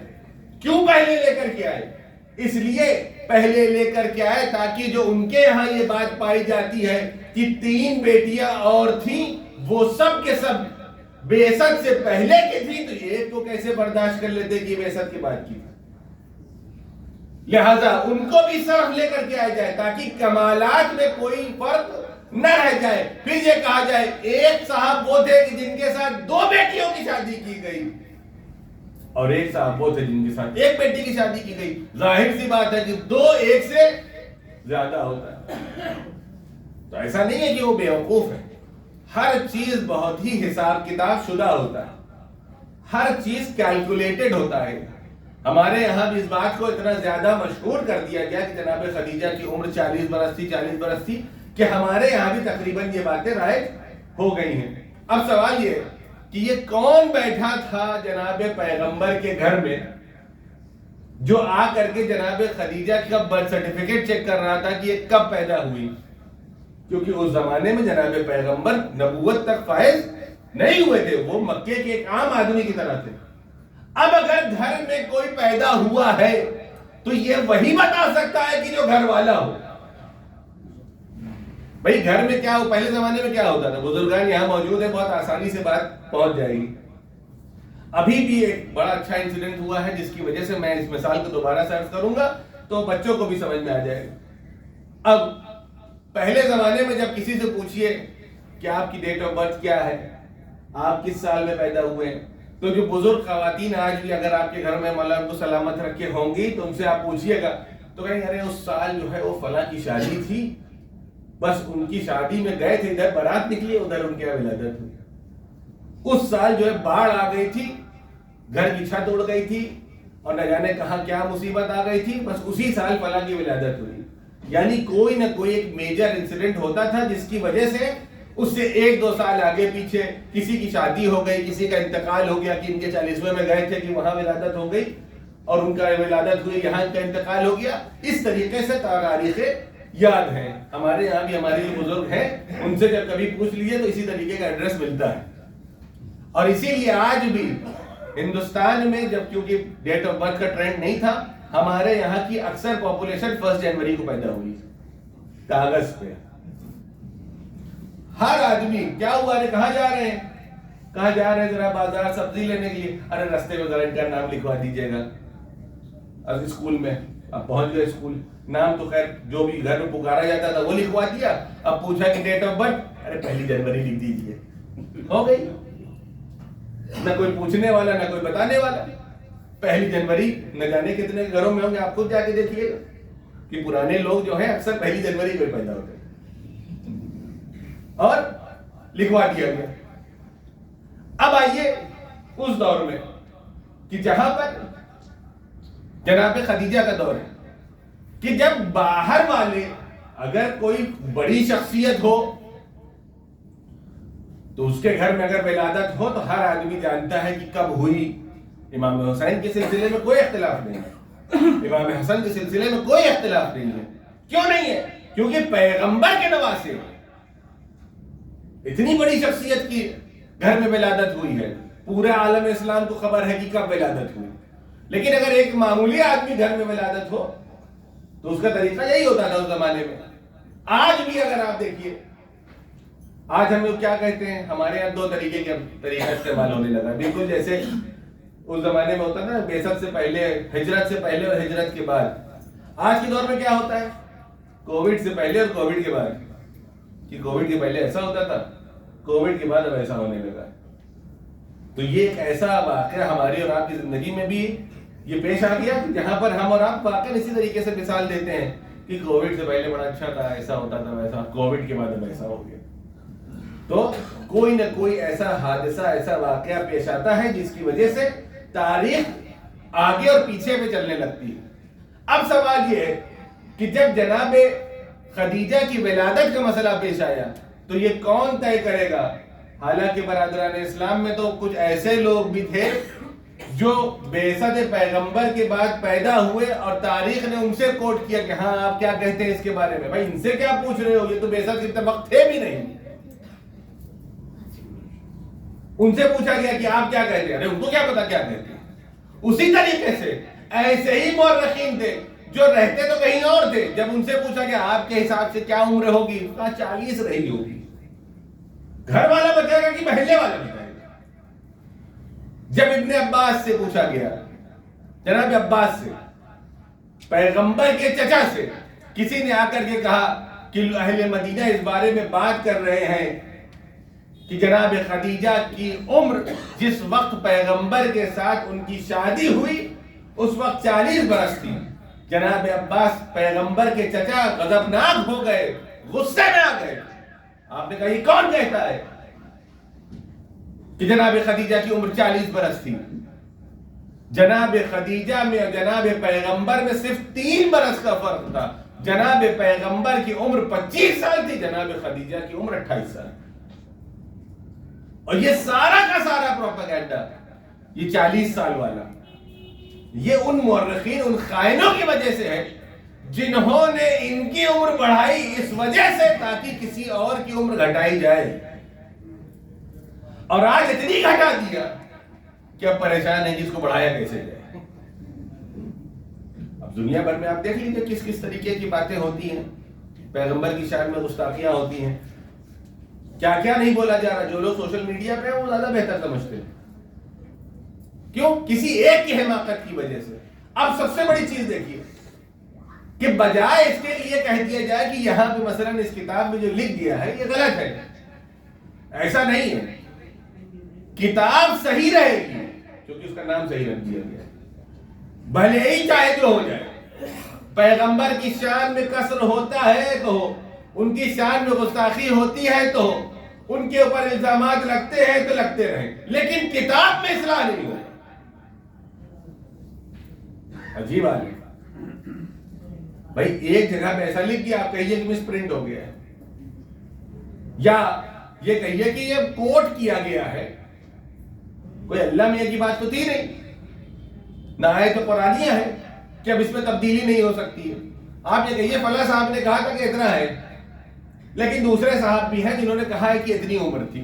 کیوں پہلے لے کر کے آئے؟ اس لیے پہلے لے کر کے آئے تاکہ جو ان کے یہاں یہ بات پائی جاتی ہے کہ 3 بیٹیاں اور تھیں، وہ سب کے سب بعثت سے پہلے کی تھی، تو ایک کو کیسے برداشت کر لیتے کہ بعثت کے بعد کی. لہذا ان کو بھی صرف لے کر کے آیا جائے تاکہ کمالات میں کوئی فرق نہ رہ جائے. پھر یہ کہا جائے ایک صاحب وہ تھے کہ جن کے ساتھ 2 بیٹیوں کی شادی کی گئی، اور ایک صاحب وہ تھے جن کے ساتھ 1 بیٹی کی شادی کی گئی. ظاہر سی بات ہے کہ 2 1 سے زیادہ ہوتا ہے. تو ایسا نہیں ہے کہ وہ بیوقوف ہے. ہر چیز بہت ہی حساب کتاب شدہ ہوتا ہے، ہر چیز کیلکولیٹڈ ہوتا ہے. ہمارے یہاں بھی اس بات کو اتنا زیادہ مشہور کر دیا گیا کہ جناب خدیجہ کی عمر 40 برس تھی 40 برس تھی کہ ہمارے یہاں بھی تقریباً یہ باتیں رائج ہو گئی ہیں. اب سوال یہ کہ یہ کون بیٹھا تھا جناب پیغمبر کے گھر میں جو آ کر کے جناب خدیجہ کا برتھ سرٹیفکیٹ چیک کر رہا تھا کہ یہ کب پیدا ہوئی؟ کیونکہ اس زمانے میں جناب پیغمبر نبوت تک فائز نہیں ہوئے تھے، وہ مکے کے ایک عام آدمی کی طرح تھے. اب اگر گھر میں کوئی پیدا ہوا ہے تو یہ وہی بتا سکتا ہے کہ جو گھر والا ہو. بھئی گھر میں کیا ہو؟ پہلے زمانے میں کیا ہوتا تھا؟ بزرگان یہاں موجود ہیں، بہت آسانی سے بات پہنچ جائے گی. ابھی بھی ایک بڑا اچھا انسیڈنٹ ہوا ہے جس کی وجہ سے میں اس مثال کو دوبارہ سرچ کروں گا تو بچوں کو بھی سمجھ میں آ جائے گا. اب پہلے زمانے میں جب کسی سے پوچھئے کہ آپ کی ڈیٹ آف برتھ کیا ہے، آپ کس سال میں پیدا ہوئے ہیں، تو جو بزرگ خواتین آج بھی اگر آپ کے گھر میں مولا ان کو سلامت رکھے ہوں گی تو ان سے آپ پوچھئے گا تو کہیں ارے اس سال جو ہے وہ فلاں کی شادی تھی، بس ان کی شادی میں گئے تھے، ادھر بارات نکلی، ادھر ان کے ولادت ہوئی. اس سال جو ہے باڑھ آ گئی تھی، گھر کی چھت اڑ گئی تھی اور نہ جانے کہاں کیا مصیبت آ گئی تھی، بس اسی سال فلاں کی ولادت ہوئی. یعنی کوئی نہ کوئی ایک میجر انسیڈنٹ ہوتا تھا جس کی وجہ سے اس سے 1-2 سال آگے پیچھے کسی کی شادی ہو گئی، کسی کا انتقال ہو گیا کہ ان کے 40ویں میں گئے تھے کہ وہاں ولادت ہو گئی اور ان کا ولادت ہوئی، یہاں ان کا انتقال ہو گیا. اس طریقے سے تاریخیں یاد ہیں. ہمارے یہاں بھی ہمارے جو بزرگ ہیں ان سے جب کبھی پوچھ لیجیے تو اسی طریقے کا ایڈریس ملتا ہے. اور اسی لیے آج بھی ہندوستان میں جب کیونکہ ڈیٹ آف برتھ کا ٹرینڈ نہیں تھا، ہمارے یہاں کی اکثر پاپولیشن 1 جنوری کو پیدا ہوئی کاغذ پہ. ہر آدمی کیا ہوا، ارے کہاں جا رہے ہیں، کہاں جا رہے ہیں، ذرا بازار سبزی لینے کے لیے، ارے رستے میں ذرا ان کا نام لکھوا دیجیے گا. اب اسکول میں اب پہنچ گئے اسکول، نام تو خیر جو بھی گھر میں پکارا جاتا تھا وہ لکھوا دیا، اب پوچھا کہ ڈیٹ آف برتھ، ارے 1 جنوری لکھ دیجیے، ہو گئی، نہ کوئی پوچھنے والا نہ کوئی بتانے والا۔ 1 جنوری نہ جانے کتنے گھروں میں ہوں گے، آپ خود جا کے دیکھیے گا کہ پرانے لوگ جو ہیں اکثر 1 جنوری کو پیدا ہوتے ہیں، اور لکھوا دیا گیا۔ اب آئیے اس دور میں کہ جہاں پر جناب خدیجہ کا دور ہے کہ جب باہر والے اگر کوئی بڑی شخصیت ہو تو اس کے گھر میں اگر ولادت ہو تو ہر آدمی جانتا ہے کہ کب ہوئی۔ امام حسین کے سلسلے میں کوئی اختلاف نہیں ہے، امام حسن کے سلسلے میں کوئی اختلاف نہیں ہے۔ کیوں نہیں ہے؟ کیونکہ پیغمبر کے نواسے اتنی بڑی شخصیت کی گھر میں ولادت ہوئی ہے، پورے عالم اسلام کو خبر ہے کہ کب ولادت ہوئی۔ لیکن اگر ایک معمولی آدمی گھر میں ولادت ہو تو اس کا طریقہ یہی ہوتا تھا اس زمانے میں۔ آج بھی اگر آپ دیکھیے، آج ہم لوگ کیا کہتے ہیں، ہمارے یہاں 2 طریقہ استعمال ہونے لگا، بالکل جیسے اس زمانے میں ہوتا تھا نا، بعثت سے پہلے، ہجرت سے پہلے اور ہجرت کے بعد۔ آج کے دور میں کیا ہوتا ہے، کووڈ سے پہلے اور کووڈ کے بعد، کہ کووڈ کے پہلے ایسا ہوتا تھا، کووڈ کے بعد اب ایسا ہونے لگا۔ تو یہ ایک ایسا واقعہ ہماری اور آپ کی زندگی میں بھی یہ پیش آ گیا جہاں پر ہم اور آپ واقعی اسی طریقے سے مثال دیتے ہیں کہ کووڈ سے پہلے بڑا اچھا تھا، ایسا ہوتا تھا ویسا، کووڈ کے بعد اب ایسا ہو گیا۔ تو کوئی نہ کوئی ایسا حادثہ، ایسا واقعہ پیش آتا ہے جس کی وجہ سے تاریخ آگے اور پیچھے پہ چلنے لگتی ہے۔ اب سوال یہ ہے کہ جب جناب خدیجہ کی ولادت کا مسئلہ پیش آیا تو یہ کون طے کرے گا؟ حالانکہ برادران اسلام میں تو کچھ ایسے لوگ بھی تھے جو بعثت پیغمبر کے بعد پیدا ہوئے اور تاریخ نے ان سے کوٹ کیا کہ ہاں آپ کیا کہتے ہیں اس کے بارے میں، بھائی ان سے کیا پوچھ رہے ہو، یہ تو بعثت کے وقت تھے بھی نہیں۔ ان سے پوچھا گیا کہ آپ کیا کہتے ہیں، ارے ان کو کیا پتا کیا کہتے ہیں۔ اسی طریقے سے ایسے ہی مورخین تھے جو رہتے تو کہیں اور تھے، جب ان سے پوچھا گیا آپ کے حساب سے کیا عمر ہوگی، کہا 40 رہی ہوگی۔ گھر والا بتائے گا کہ محلے والا بتائے گا۔ جب ابن عباس سے پوچھا گیا، جناب عباس سے، پیغمبر کے چچا سے، کسی نے آ کر کے کہا کہ اہل مدینہ اس بارے میں بات کر رہے ہیں کہ جناب خدیجہ کی عمر جس وقت پیغمبر کے ساتھ ان کی شادی ہوئی اس وقت 40 برس تھی۔ جناب عباس پیغمبر کے چچا غضبناک ہو گئے، غصے میں آ گئے۔ آپ نے کہا یہ کون کہتا ہے کہ جناب خدیجہ کی عمر 40 برس تھی؟ جناب خدیجہ میں اور جناب پیغمبر میں صرف 3 برس کا فرق تھا۔ جناب پیغمبر کی عمر 25 سال تھی، جناب خدیجہ کی عمر 28 سال۔ اور یہ سارا کا سارا پروپیگنڈا، یہ 40 سال والا، یہ ان مورخین، ان خائنوں کی وجہ سے ہے جنہوں نے ان کی عمر بڑھائی اس وجہ سے تاکہ کسی اور کی عمر گھٹائی جائے، اور آج اتنی گھٹا دیا کہ اب پریشان ہے جس کو بڑھایا کیسے جائے۔ اب دنیا بھر میں آپ دیکھ لیجیے کس کس طریقے کی باتیں ہوتی ہیں، پیغمبر کی شان میں گستاخیاں ہوتی ہیں، کیا کیا نہیں بولا جا رہا۔ جو لوگ سوشل میڈیا پہ ہیں وہ زیادہ بہتر سمجھتے ہیں، کیوں؟ کسی ایک کی حماقت کی وجہ سے۔ اب سب سے بڑی چیز دیکھیے کہ بجائے اس کے لیے کہہ دیا جائے کہ یہاں پہ مثلا اس کتاب میں جو لکھ دیا ہے یہ غلط ہے، ایسا نہیں ہے، کتاب صحیح رہے گی کیونکہ اس کا نام صحیح رکھ دیا گیا، بھلے ہی چاہے جو ہو جائے۔ پیغمبر کی شان میں کسر ہوتا ہے تو ہو، ان کی شان میں گستاخی ہوتی ہے تو ہو، ان کے اوپر الزامات لگتے ہیں تو لگتے رہیں، لیکن کتاب میں اصلاح نہیں ہو۔ عجیب آدمی بھائی، ایک جگہ پہ ایسا لکھ دیا، آپ کہیے کہ مس پرنٹ ہو گیا ہے، یا یہ کہیے کہ یہ کوٹ کیا گیا ہے، کوئی اللہ میاں کی بات تو تھی نہیں، نہ آئے تو قرآنیہ ہے کہ اب اس میں تبدیلی نہیں ہو سکتی ہے۔ آپ یہ کہیے فلاں صاحب نے کہا تھا کہ اتنا ہے، لیکن دوسرے صاحب بھی ہیں جنہوں نے کہا ہے کہ اتنی عمر تھی،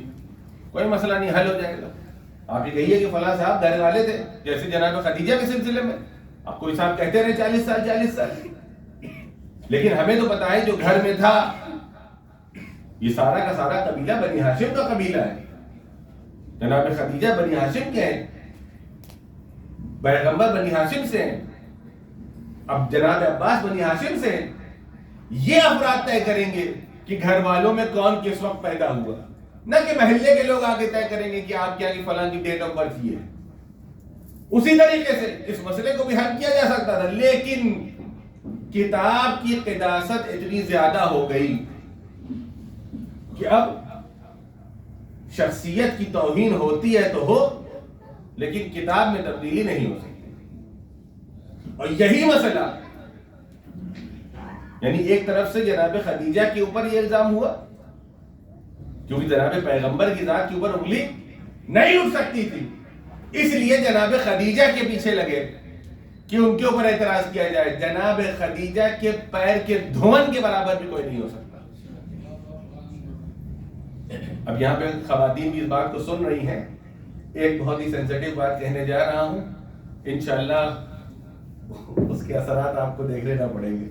کوئی مسئلہ نہیں، حل ہو جائے گا۔ آپ یہ کہیے کہ فلاں صاحب گھر والے تھے، جیسے جناب خدیجہ کے سلسلے میں آپ کوئی صاحب کہتے رہے 40 سال 40 سال، لیکن ہمیں تو پتا ہے جو گھر میں تھا، یہ سارا کا سارا قبیلہ بنی ہاشم کا قبیلہ ہے۔ جناب خدیجہ بنی ہاشم کے ہیں، پیغمبر بنی ہاشم سے ہیں، اب جناب عباس بنی ہاشم سے یہ افراد طے کریں گے کہ گھر والوں میں کون کس وقت پیدا ہوا، نہ کہ محلے کے لوگ آگے طے کریں گے کہ آپ کیا فلاں کی ڈیٹ آف برتھ یہ ہے۔ اسی طریقے سے اس مسئلے کو بھی حل کیا جا سکتا تھا، لیکن کتاب کی قداست اتنی زیادہ ہو گئی کہ اب شخصیت کی توہین ہوتی ہے تو ہو، لیکن کتاب میں تبدیلی نہیں ہو سکتی۔ اور یہی مسئلہ یعنی ایک طرف سے جناب خدیجہ کے اوپر یہ الزام ہوا، کیونکہ جناب پیغمبر کی ذات کے اوپر انگلی نہیں اٹھ سکتی تھی، اس لیے جناب خدیجہ کے پیچھے لگے کہ ان کے اوپر اعتراض کیا جائے۔ جناب خدیجہ کے پیر کے دھون کے برابر بھی کوئی نہیں ہو سکتا۔ اب یہاں پہ خواتین بھی اس بات کو سن رہی ہیں، ایک بہت ہی سینسیٹیو بات کہنے جا رہا ہوں، انشاءاللہ اس کے اثرات آپ کو دیکھ لینا پڑیں گے۔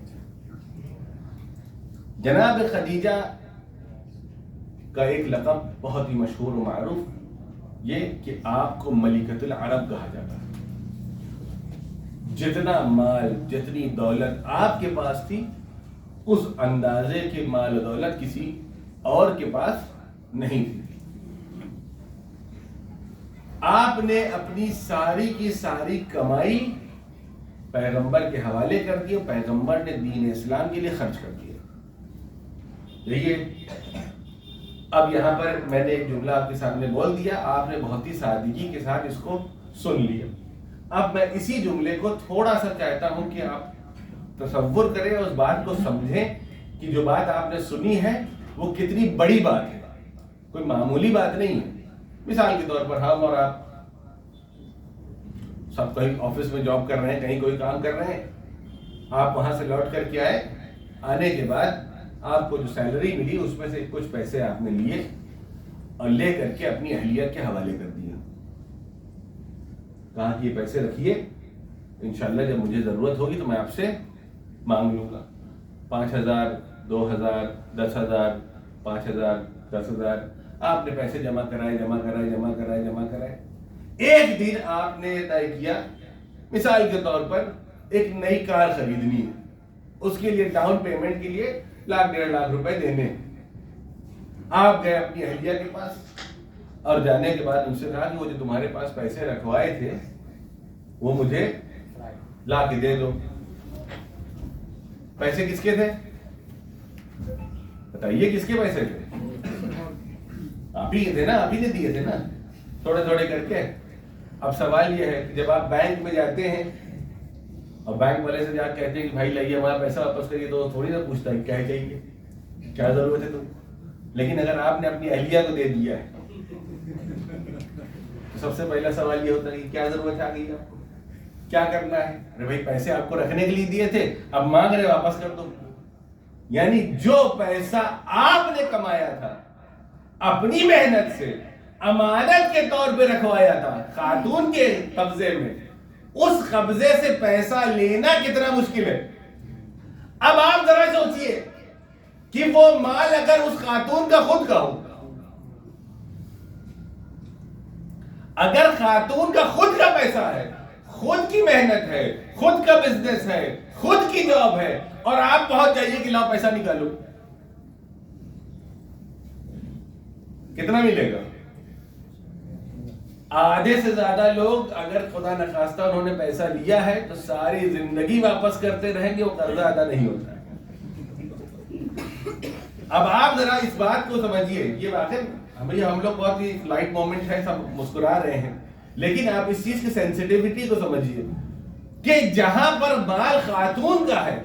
جناب خدیجہ کا ایک لقب بہت ہی مشہور و معروف، یہ کہ آپ کو ملکۃ العرب کہا جاتا ہے۔ جتنا مال، جتنی دولت آپ کے پاس تھی، اس اندازے کے مال و دولت کسی اور کے پاس نہیں تھی۔ آپ نے اپنی ساری کی ساری کمائی پیغمبر کے حوالے کر دی، پیغمبر نے دین اسلام کے لیے خرچ کر دیا۔ دیکھیے اب یہاں پر میں نے ایک جملہ آپ کے سامنے بول دیا، آپ نے بہت ہی سادگی کے ساتھ اس کو سن لیا۔ اب میں اسی جملے کو تھوڑا سا چاہتا ہوں کہ آپ تصور کریں اور اس بات کو سمجھیں کہ جو بات آپ نے سنی ہے وہ کتنی بڑی بات ہے، کوئی معمولی بات نہیں ہے۔ مثال کے طور پر ہم اور آپ سب کہیں آفس میں جاب کر رہے ہیں، کہیں کوئی کام کر رہے ہیں، آپ وہاں سے لوٹ کر کے آئے، آنے کے بعد آپ کو جو سیلری ملی اس میں سے کچھ پیسے آپ نے لیے اور لے کر کے اپنی اہلیہ کے حوالے کر دیا، کہا کہ یہ پیسے رکھیے، انشاءاللہ جب مجھے ضرورت ہوگی تو میں آپ سے مانگ لوں گا۔ 5,000 2,000 10,000 5,000 10,000 آپ نے پیسے جمع کرائے۔ ایک دن آپ نے طے کیا، مثال کے طور پر ایک نئی کار خریدنی ہے، اس کے لیے ڈاؤن پیمنٹ کے لیے 1,00,000 1.5 لاکھ روپے دینے۔ آپ گئے اپنی اہلیہ کے پاس اور جانے کے بعد ان سے کہا کہ وہ جو تمہارے پاس پیسے رکھوائے تھے وہ مجھے لا کے دے دو۔ پیسے کس کے تھے بتائیے؟ کس کے پیسے تھے؟ آپ ہی تھے نا، آپ ہی نے دیے تھے نا، تھوڑے تھوڑے کر کے۔ اب سوال یہ ہے کہ جب آپ بینک میں جاتے ہیں اور بینک والے سے جا کے کہتے ہیں کہ بھائی لائیے ہمارا پیسہ واپس کریے، تو تھوڑی نہ پوچھتا ہے کیا چاہیے، کیا ضرورت ہے تم۔ لیکن اگر آپ نے اپنی اہلیہ کو دے دیا ہے تو سب سے پہلا سوال یہ ہوتا ہے کہ کیا ضرورت آ گئی آپ کو، کیا کرنا ہے؟ ارے بھائی پیسے آپ کو رکھنے کے لیے دیے تھے، اب مانگ رہے واپس کر دو۔ یعنی جو پیسہ آپ نے کمایا تھا اپنی محنت سے، امانت کے طور پہ رکھوایا تھا خاتون کے قبضے میں، اس قبضے سے پیسہ لینا کتنا مشکل ہے۔ اب آپ ذرا سوچئے کہ وہ مال اگر اس خاتون کا خود کا ہو، اگر خاتون کا خود کا پیسہ ہے، خود کی محنت ہے، خود کا بزنس ہے، خود کی جاب ہے، اور آپ پہنچ جائیے کہ لاؤ پیسہ نکالو، کتنا ملے گا؟ آدھے سے زیادہ لوگ اگر خدا نخواستہ انہوں نے پیسہ لیا ہے تو ساری زندگی واپس کرتے رہیں گے، وہ قرضہ ادا نہیں ہوتا ہے۔ اب آپ ذرا اس بات کو سمجھیے، یہ واقعی ہم لوگ بہت ہی لائٹ مومنٹ ہے، سب مسکرا رہے ہیں، لیکن آپ اس چیز کی سینسیٹیوٹی کو سمجھیے کہ جہاں پر مال خاتون کا ہے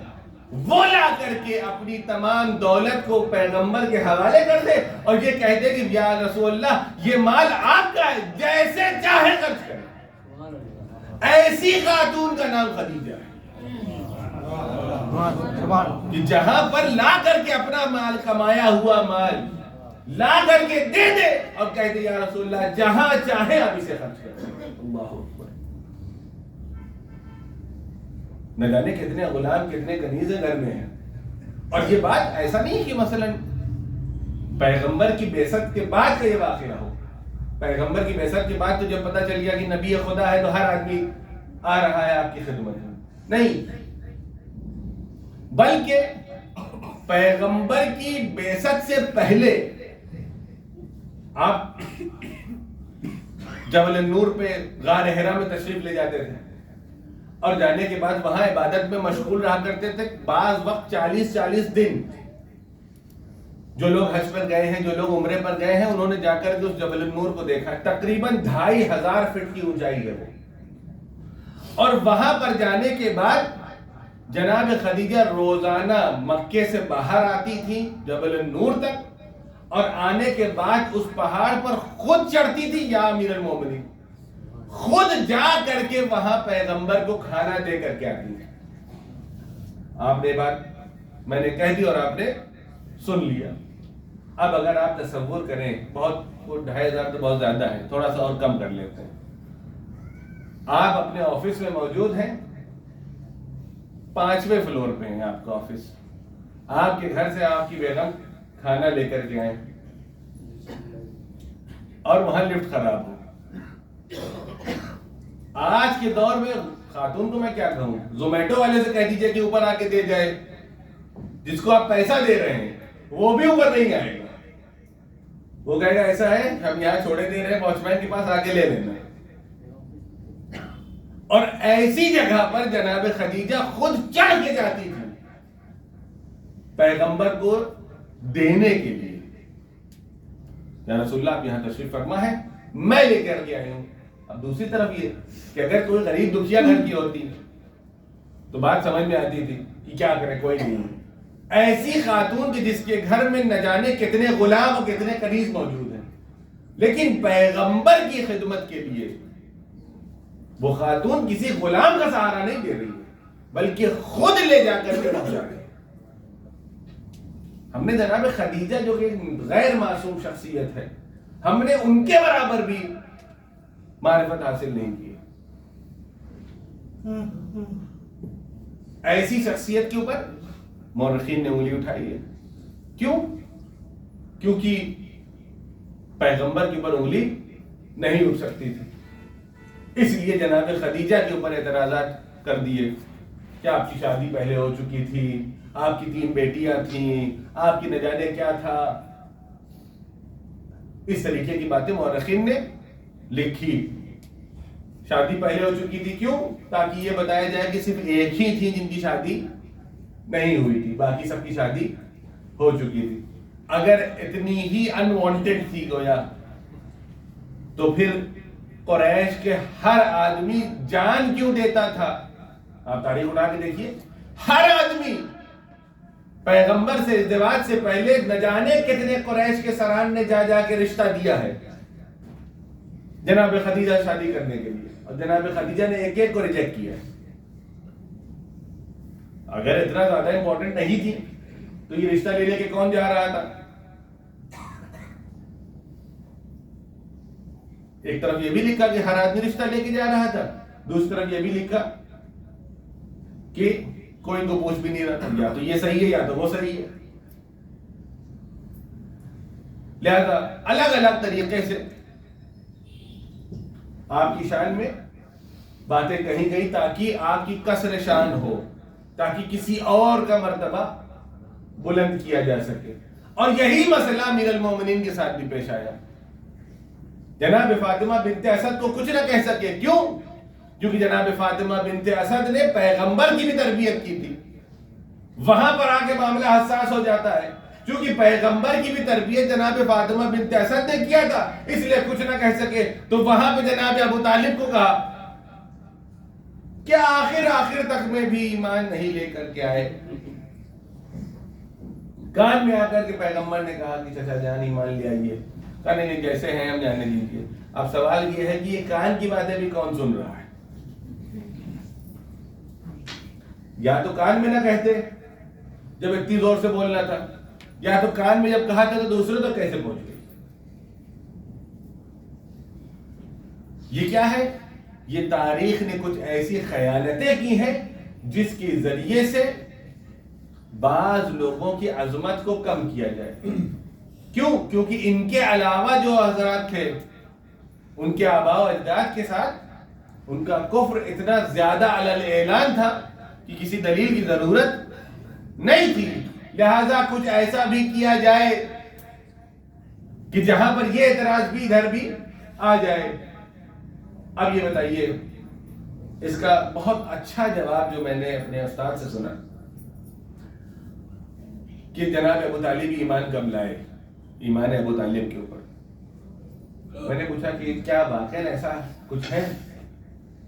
وہ لا کر کے اپنی تمام دولت کو پیغمبر کے حوالے کر دے اور یہ کہہ دے کہ یا رسول اللہ یہ مال آپ کا ہے، جیسے چاہے خرچ کریں۔ ایسی خاتون کا نام خدیجہ ہے کہ جہاں پر لا کر کے اپنا مال، کمایا ہوا مال لا کر کے دے دے اور کہہ دے یا رسول اللہ جہاں چاہے آپ اسے خرچ کریں۔ اللہ اکبر۔ نہ جانے کتنے غلام، کتنے کنیزیں گھر میں ہیں۔ اور یہ بات ایسا نہیں کہ مثلا پیغمبر کی بعثت کے بعد کا یہ واقعہ ہو، پیغمبر کی بعثت کے بعد تو جب پتہ چل گیا کہ نبی خدا ہے تو ہر آدمی آ رہا ہے آپ کی خدمت میں، نہیں، بلکہ پیغمبر کی بعثت سے پہلے آپ جبل النور پہ غار حرا میں تشریف لے جاتے تھے اور جانے کے بعد وہاں عبادت میں مشغول رہا کرتے تھے. بعض وقت 40 دن. جو لوگ حج پر گئے ہیں, جو لوگ عمرے پر گئے ہیں, انہوں نے جا کر کے اس جبل النور کو دیکھا. تقریباً 2500 فٹ کی اونچائی ہے وہ. اور وہاں پر جانے کے بعد جناب خدیجہ روزانہ مکے سے باہر آتی تھی جبل النور تک, اور آنے کے بعد اس پہاڑ پر خود چڑھتی تھی. یا امیر المومنین, خود جا کر کے وہاں پیغمبر کو کھانا دے کر کے آتی تھی. آپ نے بات میں نے کہہ دی اور آپ نے سن لیا. اب اگر آپ تصور کریں, بہت 2500 تو بہت زیادہ ہے, تھوڑا سا اور کم کر لیتے ہیں. آپ اپنے آفس میں موجود ہیں, 5ویں فلور پہ ہیں آپ کا آفس. آپ کے گھر سے آپ کی بیگم کھانا لے کر کے آئیں اور وہاں لفٹ خراب ہو. آج کے دور میں خاتون کو میں کیا کہوں, زومیٹو والے سے کہہ دیجئے کہ اوپر آ کے دے جائے. جس کو آپ پیسہ دے رہے ہیں وہ بھی اوپر نہیں آئے گا. وہ کہے گا ایسا ہے ہم یہاں چھوڑے دے رہے ہیں, واچ مین کے پاس آ کے لے لینا. اور ایسی جگہ پر جناب خدیجہ خود چڑھ کے جاتی تھی پیغمبر کو دینے کے لیے. یا رسول اللہ آپ یہاں تشریف فرما ہے, میں لے کر کے آئی ہوں. اب دوسری طرف یہ کہ اگر کوئی غریب دکھیا گھر کی ہوتی تو بات سمجھ میں آتی تھی کہ کیا کرے, کوئی نہیں. ایسی خاتون کی جس کے گھر میں نہ جانے کتنے غلام اور کتنے کنیز موجود ہیں, لیکن پیغمبر کی خدمت کے لیے وہ خاتون کسی غلام کا سہارا نہیں دے رہی ہے, بلکہ خود لے جا کر کے پہنچا رہی ہے. ہم نے جناب خدیجہ جو کہ غیر معصوم شخصیت ہے, ہم نے ان کے برابر بھی معرفت حاصل نہیں کی. ایسی شخصیت کے اوپر مورخین نے انگلی اٹھائی ہے. کیوں؟ کیونکہ پیغمبر کے اوپر انگلی نہیں اٹھ سکتی تھی, اس لیے جناب خدیجہ کے اوپر اعتراضات کر دیے کہ آپ کی شادی پہلے ہو چکی تھی, آپ کی 3 بیٹیاں تھیں, آپ کی نہ جانے کیا تھا. اس طریقے کی باتیں مورخین نے لکھی. شادی پہلے ہو چکی تھی کیوں؟ تاکہ یہ بتایا جائے کہ صرف ایک ہی تھی جن کی شادی نہیں ہوئی تھی, باقی سب کی شادی ہو چکی تھی. اگر اتنی ہی انوانٹڈ تھی گویا تو پھر قریش کے ہر آدمی جان کیوں دیتا تھا؟ آپ تاریخ اٹھا کے دیکھیے, ہر آدمی پیغمبر سے ازدواج سے پہلے نہ جانے کتنے قریش کے سران نے جا جا کے رشتہ دیا ہے جناب خدیجہ شادی کرنے کے لیے, اور جناب خدیجہ نے ایک ایک کو ریجیکٹ کیا. اگر اتنا زیادہ امپورٹنٹ نہیں تھی تو یہ رشتہ لے لے کے کون جا رہا تھا؟ ایک طرف یہ بھی لکھا کہ ہر آدمی رشتہ لے کے جا رہا تھا, دوسری طرف یہ بھی لکھا کہ کوئی کو پوچھ بھی نہیں رہا تھا, یا تو یہ صحیح ہے یا تو وہ صحیح ہے. لہذا الگ الگ طریقے سے آپ کی شان میں باتیں کہی گئی تاکہ آپ کی کسر شان ہو, تاکہ کسی اور کا مرتبہ بلند کیا جا سکے. اور یہی مسئلہ امیر المومنین کے ساتھ بھی پیش آیا. جناب فاطمہ بنت اسد کو کچھ نہ کہہ سکے. کیوں؟ کیونکہ جناب فاطمہ بنت اسد نے پیغمبر کی بھی تربیت کی تھی. وہاں پر آ کے معاملہ حساس ہو جاتا ہے. کیونکہ پیغمبر کی بھی تربیت جناب فاطمہ بنت اسد نے کیا تھا, اس لیے کچھ نہ کہہ سکے. تو وہاں پہ جناب ابو طالب کو کہا کہ آخر تک میں بھی ایمان نہیں لے کر کے آئے. کان میں آ کر کے پیغمبر نے کہا کہ چچا جان ایمان لے آئیے. کہا نہیں جیسے ہیں ہم جاننے دیجیے. اب سوال یہ ہے کہ یہ کان کی باتیں بھی کون سن رہا ہے؟ یا تو کان میں نہ کہتے جب اتنی زور سے بولنا تھا, یا تو کان میں جب کہا تھا تو دوسرے تک کیسے پہنچ گئے؟ یہ کیا ہے؟ یہ تاریخ نے کچھ ایسی خیالتیں کی ہیں جس کے ذریعے سے بعض لوگوں کی عظمت کو کم کیا جائے. کیوں؟ کیونکہ ان کے علاوہ جو حضرات تھے ان کے آباء و اجداد کے ساتھ ان کا کفر اتنا زیادہ علی الاعلان تھا کہ کسی دلیل کی ضرورت نہیں تھی، لہذا کچھ ایسا بھی کیا جائے کہ جہاں پر یہ اعتراض بھی ادھر بھی آ جائے۔ اب یہ بتائیے، اس کا بہت اچھا جواب جو میں نے اپنے استاد سے سنا کہ جناب ابو طالب ایمان کب لائے، ایمان ابو طالب کے اوپر۔ میں نے پوچھا کہ کیا واقعا ایسا کچھ ہے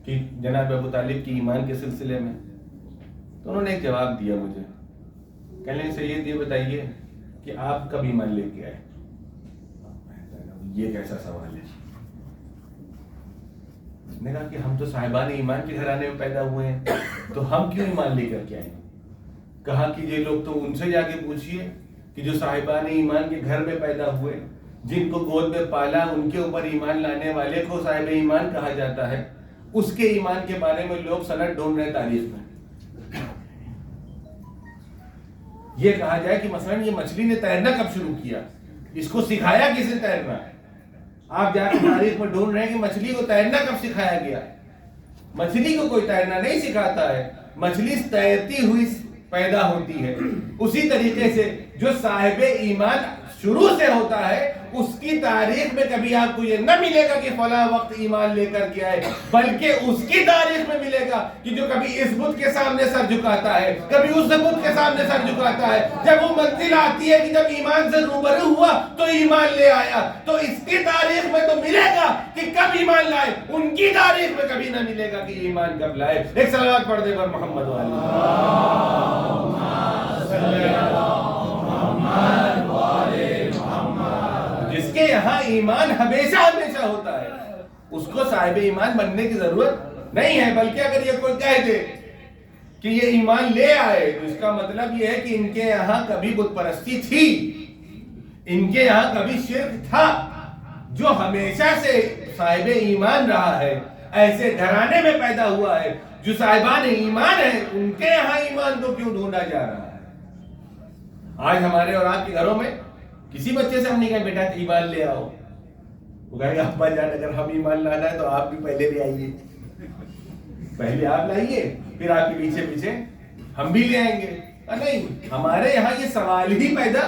کہ جناب ابو طالب کی ایمان کے سلسلے میں؟ تو انہوں نے ایک جواب دیا مجھے، کہنے سید یہ بتائیے کہ آپ کب ایمان لے کے آئے؟ یہ کیسا سوال ہے؟ نے کہا کہ ہم تو صاحبان ایمان کے گھرانے میں پیدا ہوئے ہیں، تو ہم کیوں ایمان لے کر کے آئیں؟ کہا کہ یہ لوگ تو ان سے جا کے پوچھئے کہ جو صاحبان ایمان کے گھر میں پیدا ہوئے، جن کو گود میں پالا، ان کے اوپر ایمان لانے والے کو صاحب ایمان کہا جاتا ہے، اس کے ایمان کے بارے میں لوگ سند ڈھونڈ رہے تاریخ میں۔ یہ کہا جائے کہ مثلا یہ مچھلی نے تیرنا کب شروع کیا، اس کو سکھایا کس نے تیرنا؟ آپ جا کے تاریخ میں ڈھونڈ رہے ہیں کہ مچھلی کو تیرنا کب سکھایا گیا؟ مچھلی کو کوئی تیرنا نہیں سکھاتا ہے، مچھلی تیرتی ہوئی پیدا ہوتی ہے۔ اسی طریقے سے جو صاحب ایمان شروع سے ہوتا ہے، اس کی تاریخ میں کبھی آپ کو یہ نہ ملے گا کہ فلاں وقت ایمان لے کر کے آئے، بلکہ اس کی تاریخ میں ملے گا کہ جو کبھی اس بت کے سامنے سر جھکاتا ہے، کبھی اس بت کے سامنے سر جھکاتا ہے، جب وہ منزل آتی ہے کہ جب ایمان سے روبرو ہوا تو ایمان لے آیا، تو اس کی تاریخ میں تو ملے گا کہ کب ایمان لائے، ان کی تاریخ میں کبھی نہ ملے گا کہ ایمان کب لائے۔ ایک صلوات پڑھ دے پر محمد جس کے یہاں ایمان ہمیشہ ہمیشہ ہوتا ہے، اس کو صاحب ایمان بننے کی ضرورت نہیں ہے، بلکہ اگر یہ کوئی کہہ دے کہ یہ ایمان لے آئے تو اس کا مطلب یہ ہے کہ ان کے یہاں کبھی بت پرستی تھی، ان کے یہااں کبھی شرک تھا۔ جو ہمیشہ سے صاحب ایمان رہا ہے، ایسے گھرانے میں پیدا ہوا ہے، جو صاحبان ایمان ہیں، ان کے یہاں ایمان کو کیوں ڈھونڈا جا رہا ہے؟ آج ہمارے اور آپ کے گھروں میں کسی بچے سے ہم نہیں کہیں بیٹا ایمان لے آؤ، وہ کہیں گے ابا جان اگر ہم ایمان لانا ہے تو آپ بھی پہلے لے آئیے، پہلے آپ لائیے، پھر آپ کے پیچھے پیچھے ہم بھی لے آئیں گے۔ نہیں، ہمارے یہاں یہ سوال ہی پیدا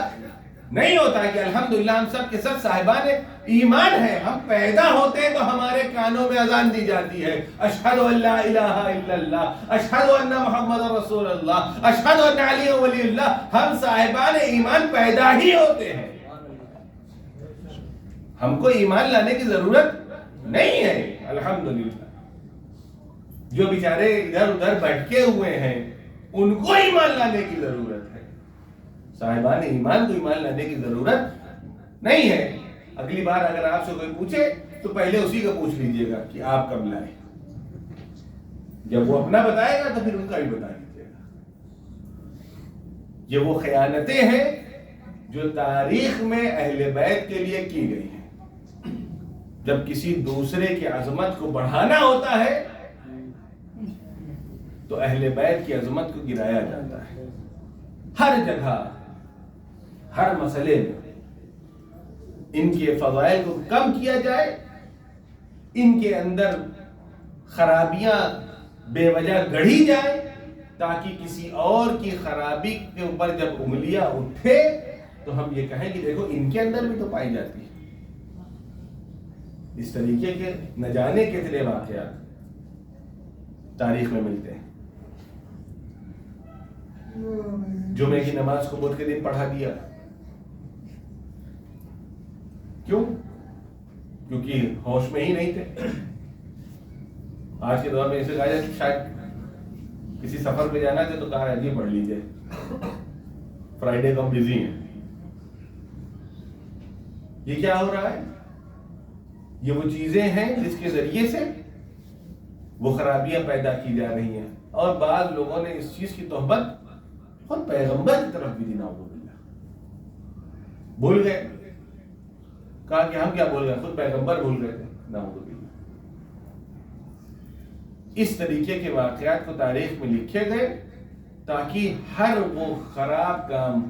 نہیں ہوتا کہ الحمدللہ ہم سب کے سب صاحبان ایمان ہیں، ہم پیدا ہوتے ہیں تو ہمارے کانوں میں اذان دی جاتی ہے، اشہد ان لا الہ الا اللہ، اشہد ان محمد رسول اللہ، اشہد ان علی ولی اللہ۔ ہم صاحبان ایمان پیدا ہی ہوتے ہیں، ہم کو ایمان لانے کی ضرورت نہیں ہے۔ الحمدللہ جو بیچارے ادھر ادھر بھٹکے ہوئے ہیں ان کو ایمان لانے کی ضرورت ہے، صاحبان ایمان کو ایمان لانے کی ضرورت نہیں ہے۔ اگلی بار اگر آپ سے کوئی پوچھے تو پہلے اسی کو پوچھ لیجئے گا کہ آپ کب لائے، جب وہ اپنا بتائے گا تو پھر ان کا بھی بتا دیجیے گا۔ یہ وہ خیانتیں ہیں جو تاریخ میں اہل بیت کے لیے کی گئی ہیں۔ جب کسی دوسرے کی عظمت کو بڑھانا ہوتا ہے تو اہل بیت کی عظمت کو گرایا جاتا ہے، ہر جگہ ہر مسئلے میں ان کے فضائل کو کم کیا جائے، ان کے اندر خرابیاں بے وجہ گڑھی جائے، تاکہ کسی اور کی خرابی کے اوپر جب انگلیاں اٹھے تو ہم یہ کہیں کہ دیکھو ان کے اندر بھی تو پائی جاتی ہے۔ اس طریقے کے نہ جانے کتنے واقعات تاریخ میں ملتے ہیں۔ جمعے کی نماز کو بدھ کے دن پڑھا دیا، کیوں؟ کیونکہ ہوش میں ہی نہیں تھے۔ آج کے دور میں اسے کہا جائے شاید کسی سفر پہ جانا تھا تو کہا ہے یہ پڑھ لیجئے، فرائیڈے کو ہم بزی ہیں۔ یہ کیا ہو رہا ہے؟ یہ وہ چیزیں ہیں جس کے ذریعے سے وہ خرابیاں پیدا کی جا رہی ہیں، اور بعض لوگوں نے اس چیز کی تہمت خود پیغمبر کی طرف بھی دی، نعوذ باللہ، بھول گئے، کہا کہ ہم کیا بول گئے، خود پیغمبر بھول گئے تھے، نعوذ باللہ۔ اس طریقے کے واقعات کو تاریخ میں لکھے گئے تاکہ ہر وہ خراب کام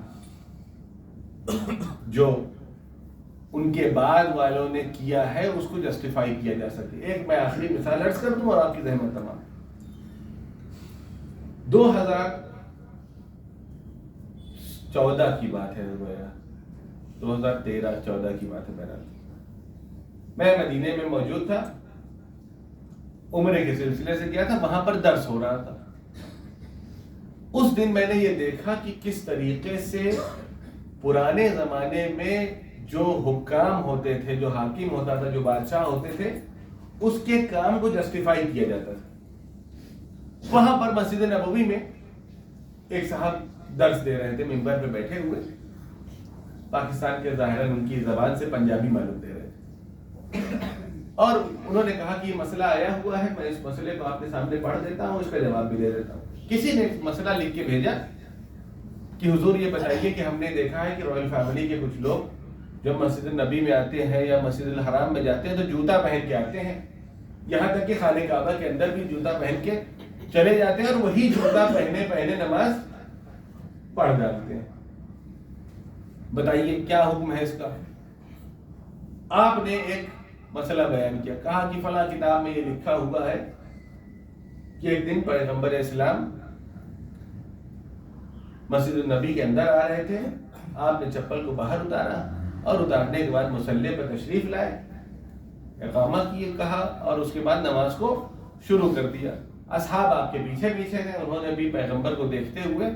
جو ان کے بعد والوں نے کیا ہے اس کو جسٹیفائی کیا جا سکے۔ ایک میں آخری مثال عرض کر دوں اور آپ کی ذہن تمام۔ 2000 2014 کی بات ہے، 2013-14 کی بات ہے میرا. میں مدینے میں موجود تھا، عمرے کے سلسلے سے گیا تھا، وہاں پر درس ہو رہا تھا. اس دن میں نے یہ دیکھا کہ کس طریقے سے پرانے زمانے میں جو حکام ہوتے تھے، جو حاکم ہوتا تھا، جو بادشاہ ہوتے تھے، اس کے کام کو جسٹیفائی کیا جاتا تھا. وہاں پر مسجد نبوی میں ایک صاحب درس دے رہے تھے، ممبر پہ بیٹھے ہوئے، پاکستان کے ظاہراً ان کی زبان سے پنجابی معلوم دے رہے تھے، اور انہوں نے کہا کہ یہ مسئلہ آیا ہوا ہے، میں اس مسئلے کو آپ کے سامنے پڑھ دیتا ہوں، اس کا جواب بھی دے دیتا ہوں. کسی نے مسئلہ لکھ کے بھیجا کہ حضور یہ بتائیے کہ ہم نے دیکھا ہے کہ رائل فیملی کے کچھ لوگ جب مسجد نبی میں آتے ہیں یا مسجد الحرام میں جاتے ہیں تو جوتا پہن کے آتے ہیں، یہاں تک کہ خانہ کعبہ کے اندر بھی جوتا پہن کے چلے جاتے ہیں اور وہی جوتا پہنے نماز پڑھ جاتے ہیں. بتائیے کیا حکم ہے اس کا؟ آپ نے ایک مسئلہ بیان کیا، کہا کہ فلاں کتاب میں یہ لکھا ہوا ہے کہ ایک دن پیغمبر اسلام مسجد نبی کے اندر آ رہے تھے، آپ نے چپل کو باہر اتارا اور اتارنے کے بعد مصلی پر تشریف لائے، اقامہ کیے کہا اور اس کے بعد نماز کو شروع کر دیا. اصحاب آپ کے پیچھے پیچھے تھے، انہوں نے بھی پیغمبر کو دیکھتے ہوئے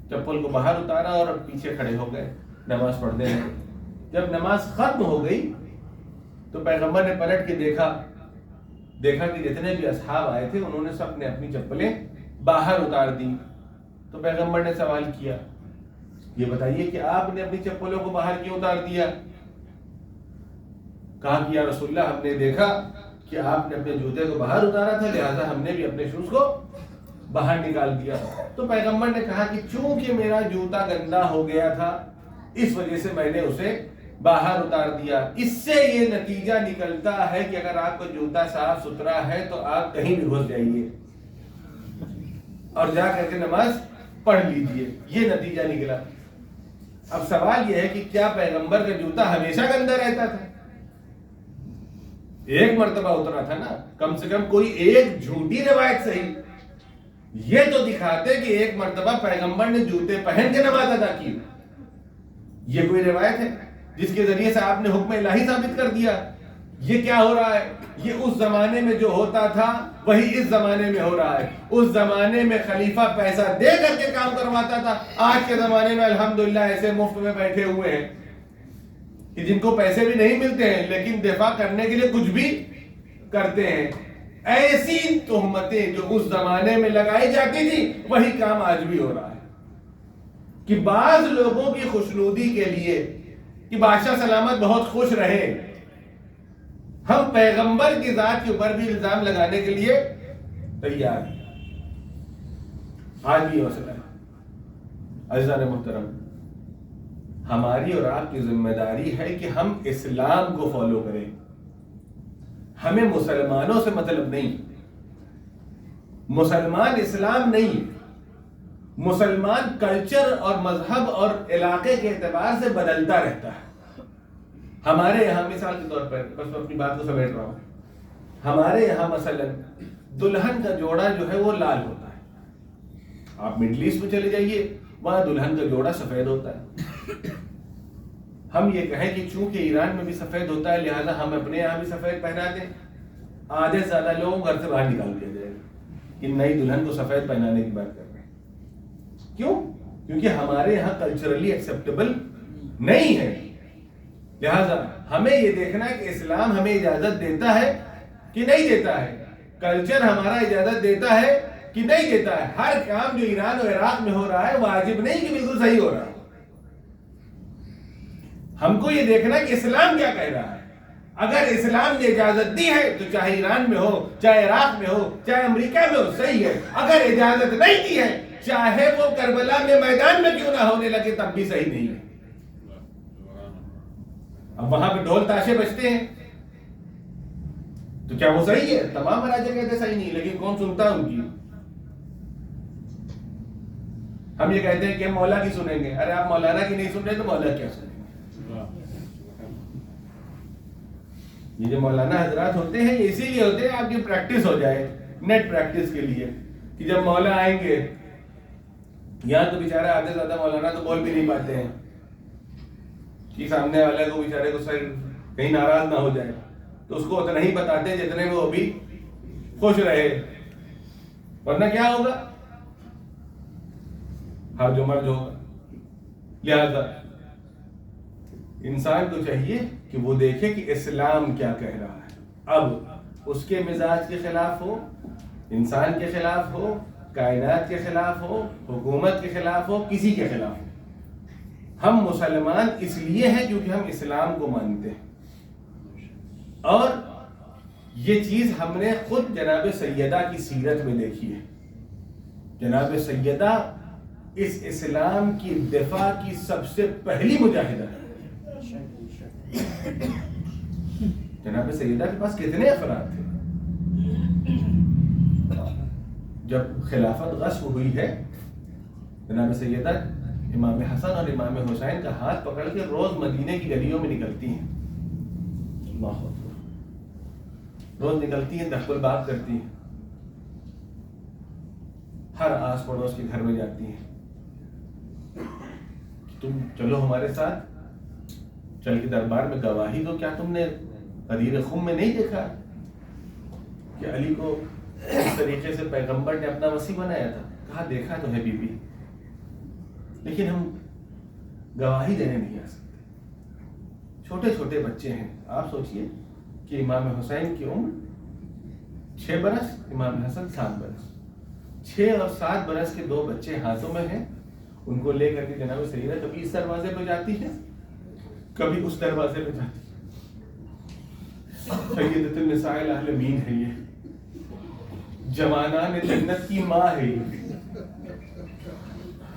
چپل کو باہر اتارا اور پیچھے کھڑے ہو گئے، نماز پڑھنے لگے. جب نماز ختم ہو گئی تو پیغمبر نے پلٹ کے دیکھا کہ جتنے بھی اصحاب آئے تھے انہوں نے سب نے اپنی چپلیں باہر اتار دی. تو پیغمبر نے سوال کیا، یہ بتائیے کہ آپ نے اپنی چپلوں کو باہر کیوں اتار دیا؟ کہا کہ یا رسول اللہ، ہم نے دیکھا کہ آپ نے اپنے جوتے کو باہر اتارا تھا، لہذا ہم نے بھی اپنے شوز کو باہر نکال دیا. تو پیغمبر نے کہا کہ چونکہ میرا جوتا گندا ہو گیا تھا اس وجہ سے میں نے اسے باہر اتار دیا. اس سے یہ نتیجہ نکلتا ہے کہ اگر آپ کا جوتا صاف ستھرا ہے تو آپ کہیں بھی گھس جائیے اور جا کر کے نماز پڑھ لیجئے. یہ نتیجہ نکلا. اب سوال یہ ہے کہ کیا پیغمبر کا جوتا ہمیشہ گندا رہتا تھا؟ ایک مرتبہ اترا تھا نا، کم سے کم کوئی ایک جھوٹی روایت صحیح یہ تو دکھاتے کہ ایک مرتبہ پیغمبر نے جوتے پہن کے نماز ادا کی. یہ کوئی روایت ہے جس کے ذریعے سے آپ نے حکم الہی ثابت کر دیا؟ یہ کیا ہو رہا ہے؟ یہ اس زمانے میں جو ہوتا تھا وہی اس زمانے میں ہو رہا ہے. اس زمانے میں خلیفہ پیسہ دے کر کے کام کرواتا تھا، آج کے زمانے میں الحمدللہ ایسے مفت میں بیٹھے ہوئے ہیں کہ جن کو پیسے بھی نہیں ملتے ہیں لیکن دفاع کرنے کے لیے کچھ بھی کرتے ہیں. ایسی تہمتیں جو اس زمانے میں لگائی جاتی تھی وہی کام آج بھی ہو رہا ہے کہ بعض لوگوں کی خوشنودی کے لیے کہ بادشاہ سلامت بہت خوش رہے، ہم پیغمبر کی ذات کے اوپر بھی الزام لگانے کے لیے تیار ہیں. آج بھی مسئلہ ہے. عزیزان محترم، ہماری اور آپ کی ذمہ داری ہے کہ ہم اسلام کو فالو کریں. ہمیں مسلمانوں سے مطلب نہیں. مسلمان اسلام نہیں، مسلمان کلچر اور مذہب اور علاقے کے اعتبار سے بدلتا رہتا ہے. ہمارے یہاں مثال کے طور پر، بس میں اپنی بات کو سمیٹ رہا ہوں، ہمارے یہاں مثلا دلہن کا جوڑا جو ہے وہ لال ہوتا ہے. آپ مڈل ایسٹ میں چلے جائیے، وہاں دلہن کا جوڑا سفید ہوتا ہے. ہم یہ کہیں کہ چونکہ ایران میں بھی سفید ہوتا ہے لہذا ہم اپنے یہاں بھی سفید پہنا دیں، آدھے سے زیادہ لوگوں کو گھر سے باہر نکال دیا جائے گا کہ نئی دلہن کو سفید پہنانے کی بات کر رہے ہیں. کیوں؟ کیونکہ ہمارے یہاں کلچرلی ایکسیپٹیبل نہیں ہے. لہذا ہمیں یہ دیکھنا ہے کہ اسلام ہمیں اجازت دیتا ہے کہ نہیں دیتا ہے، کلچر ہمارا اجازت دیتا ہے کہ نہیں دیتا ہے. ہر کام جو ایران اور عراق میں ہو رہا ہے واجب نہیں کہ بالکل صحیح ہو رہا ہے. ہم کو یہ دیکھنا ہے کہ اسلام کیا کہہ رہا ہے. اگر اسلام نے اجازت دی ہے تو چاہے ایران میں ہو، چاہے عراق میں ہو، چاہے امریکہ میں ہو، صحیح ہے. اگر اجازت نہیں دی ہے، چاہے وہ کربلا میں میدان میں کیوں نہ ہونے لگے، تب بھی صحیح نہیں ہے. اب وہاں پہ ڈھول تاشے بجتے ہیں تو کیا وہ صحیح ہے؟ تمام مراجع کہتے صحیح نہیں، لیکن کون سنتا ہے ان کی؟ ہم یہ کہتے ہیں کہ ہم مولا کی سنیں گے. ارے آپ مولانا کی نہیں سن رہے تو مولا کیا سنیں گے؟ یہ جو مولانا حضرات ہوتے ہیں یہ اسی لیے ہوتے ہیں آپ کی پریکٹس ہو جائے، نیٹ پریکٹس کے لیے، کہ جب مولا آئیں گے یہاں تو بیچارہ آدھے زیادہ مولانا تو بول بھی نہیں پاتے ہیں کہ سامنے والے کو بیچارے کو کہیں ناراض نہ ہو جائے، تو اس کو اتنا ہی بتاتے جتنے وہ ابھی خوش رہے، ورنہ کیا ہوگا، ہر جو مرج ہوگا۔ لہذا انسان کو چاہیے کہ وہ دیکھے کہ اسلام کیا کہہ رہا ہے، اب اس کے مزاج کے خلاف ہو، انسان کے خلاف ہو، کائنات کے خلاف ہو، حکومت کے خلاف ہو، کسی کے خلاف ہو، ہم مسلمان اس لیے ہیں کیونکہ ہم اسلام کو مانتے ہیں، اور یہ چیز ہم نے خود جناب سیدہ کی سیرت میں دیکھی ہے۔ جناب سیدہ اس اسلام کی دفاع کی سب سے پہلی مجاہدہ ہے۔ جناب سیدہ کے پاس کتنے افراد تھے؟ جب خلافت غصب ہوئی ہے، جناب سیدہ امام حسن اور امام حسین کا ہاتھ پکڑ کے روز مدینے کی گلیوں میں نکلتی ہیں، اللہ اکبر، روز نکلتی ہیں، دخل باب کرتی ہیں، ہر آس پڑوس کے گھر میں جاتی ہیں، تم چلو ہمارے ساتھ، چل کے دربار میں گواہی دو، کیا تم نے غدیر خم میں نہیں دیکھا کہ علی کو اس طریقے سے پیغمبر نے اپنا وصی بنایا تھا؟ کہا دیکھا تو ہے بی بی، لیکن ہم گواہی دینے نہیں آ سکتے، چھوٹے چھوٹے بچے ہیں۔ آپ سوچئے کہ امام حسین کی عمر 6 برس، امام حسن 7 برس، 6 اور 7 برس کے 2 بچے ہاتھوں میں ہیں، ان کو لے کر کے جناب سیدہ کبھی اس دروازے پہ جاتی ہے، کبھی اس دروازے پہ جاتی ہے۔ سیدۃ النساء العالمین ہے یہ، جوانان جنت کی ماں ہے یہ۔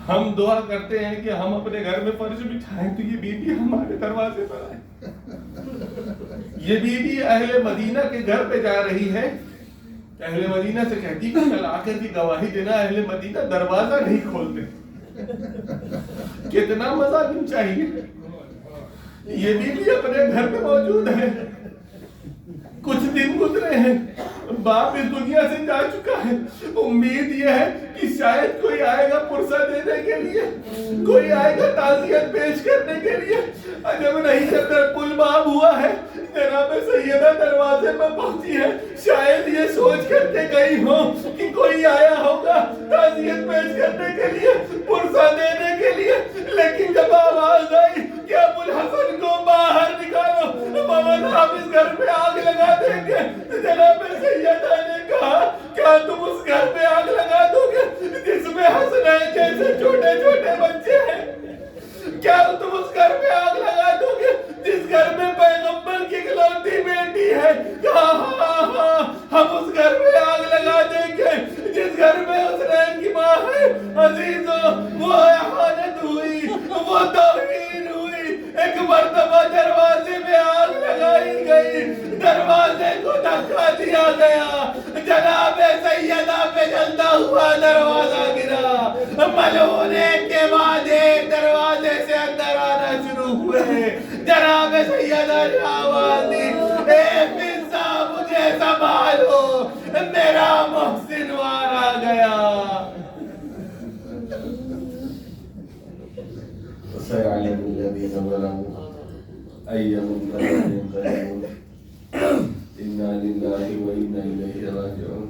ہم دعا کرتے ہیں کہ ہم اپنے گھر میں فرش بچھائیں تو یہ بی بی ہمارے دروازے پر آئے۔ یہ بی بی اہل مدینہ کے گھر پہ جا رہی ہے، اہل مدینہ سے کہتی کہ کل آ کر کی گواہی دینا، اہل مدینہ دروازہ نہیں کھولتے۔ کتنا مزاحم چاہیے، یہ بی بی اپنے گھر میں موجود ہے، کچھ دن گزرے ہیں، باپ اس دنیا سے جا چکا ہے، امید یہ ہے کہ شاید کوئی آئے گا پرسہ دینے کے لیے، کوئی آئے گا تعزیت پیش کرنے کے لیے، جب نہیں جب پل باب ہوا ہے، جناب سیدہ دروازے میں پہنچی ہے، شاید یہ سوچ کر کے گئی ہو کہ کوئی آیا ہوگا تعزیت پیش کرنے کے لیے، پرسہ دینے کے لیے، لیکن جب آواز آئی کہ ابو الحسن کو باہر نکالو، محمد حافظ گھر پہ آگ لگا دیں گے، جناب سیدہ نے کہا کیا تم اس گھر پہ آگ لگا دو گے جس میں حسنین جیسے چھوٹے چھوٹے بچے ہیں؟ کیا تم اس گھر پہ آگ لگا دو گے جس گھر میں پیغمبر کی اکلوتی بیٹی ہے؟ کہا ہاں ہاں ہم اس گھر پہ آگ لگا دیں گے جس گھر میں حسنین کی ماں ہے۔ عزیزوں، وہ احانت ہوئی، وہ توہین ہوئی، ایک مرتبہ دروازے میں آگ لگائی گئی، دروازے کو دھکا دیا گیا، جناب سیدہ پہ جلتا ہوا دروازہ گرا، ملعون ایک کے بعد ایک دروازے سے اندر آنا شروع ہوئے، جناب سیدہ نے آواز دی اے فضہ مجھے سنبھالو، میرا محسن وار آ گیا۔ سيعلم الذين ظلموا أي منقلب ينقلبون إنا لله وإنا إليه راجعون۔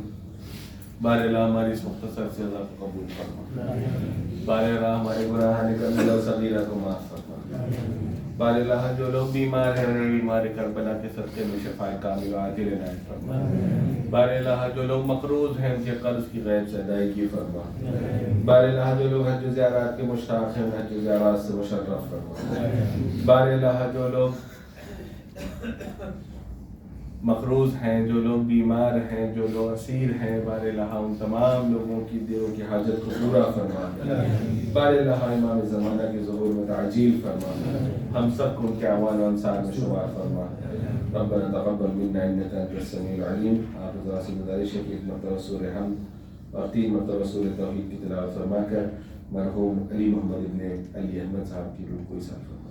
بار اللہ ہماری اس مختصر سے عذاب کو قبول فرما، بار اللہ ہمارے گناہ نکل اور صغیرہ کو معاف فرما، بار اللہ جو لوگ بیمار ہیں بیمار کربلا کے صدقے میں شفاء کامل و عاجل عنایت فرما، بار اللہ جو لوگ مقروض ہیں ان کے قرض کی غیب سے ادائیگی فرما، بار اللہ جو لوگ حج و زیارات کے مشتاق ہیں حج و زیارات سے مشرف فرما، بار اللہ جو لوگ مقروض ہیں، جو لوگ بیمار ہیں، جو لوگ اسیر ہیں، بار اللہ ان تمام لوگوں کی دلوں کی حاجت کو پورا فرما، بار اللہ امام زمانہ کے ظہور میں تعجیل فرما، ہم سب کو ان کے اعوان و انصار میں شمار فرما۔ ربنا تقبل منا انك انت السميع العليم۔ آپ حضرات سے گزارش ہے کہ ایک مرتبہ سورہ حمد اور 3 مرتبہ سورہ توحید کی تلاوت فرما کر مرحوم علی محمد ابن علی احمد صاحب کی روح کو ایثار فرما۔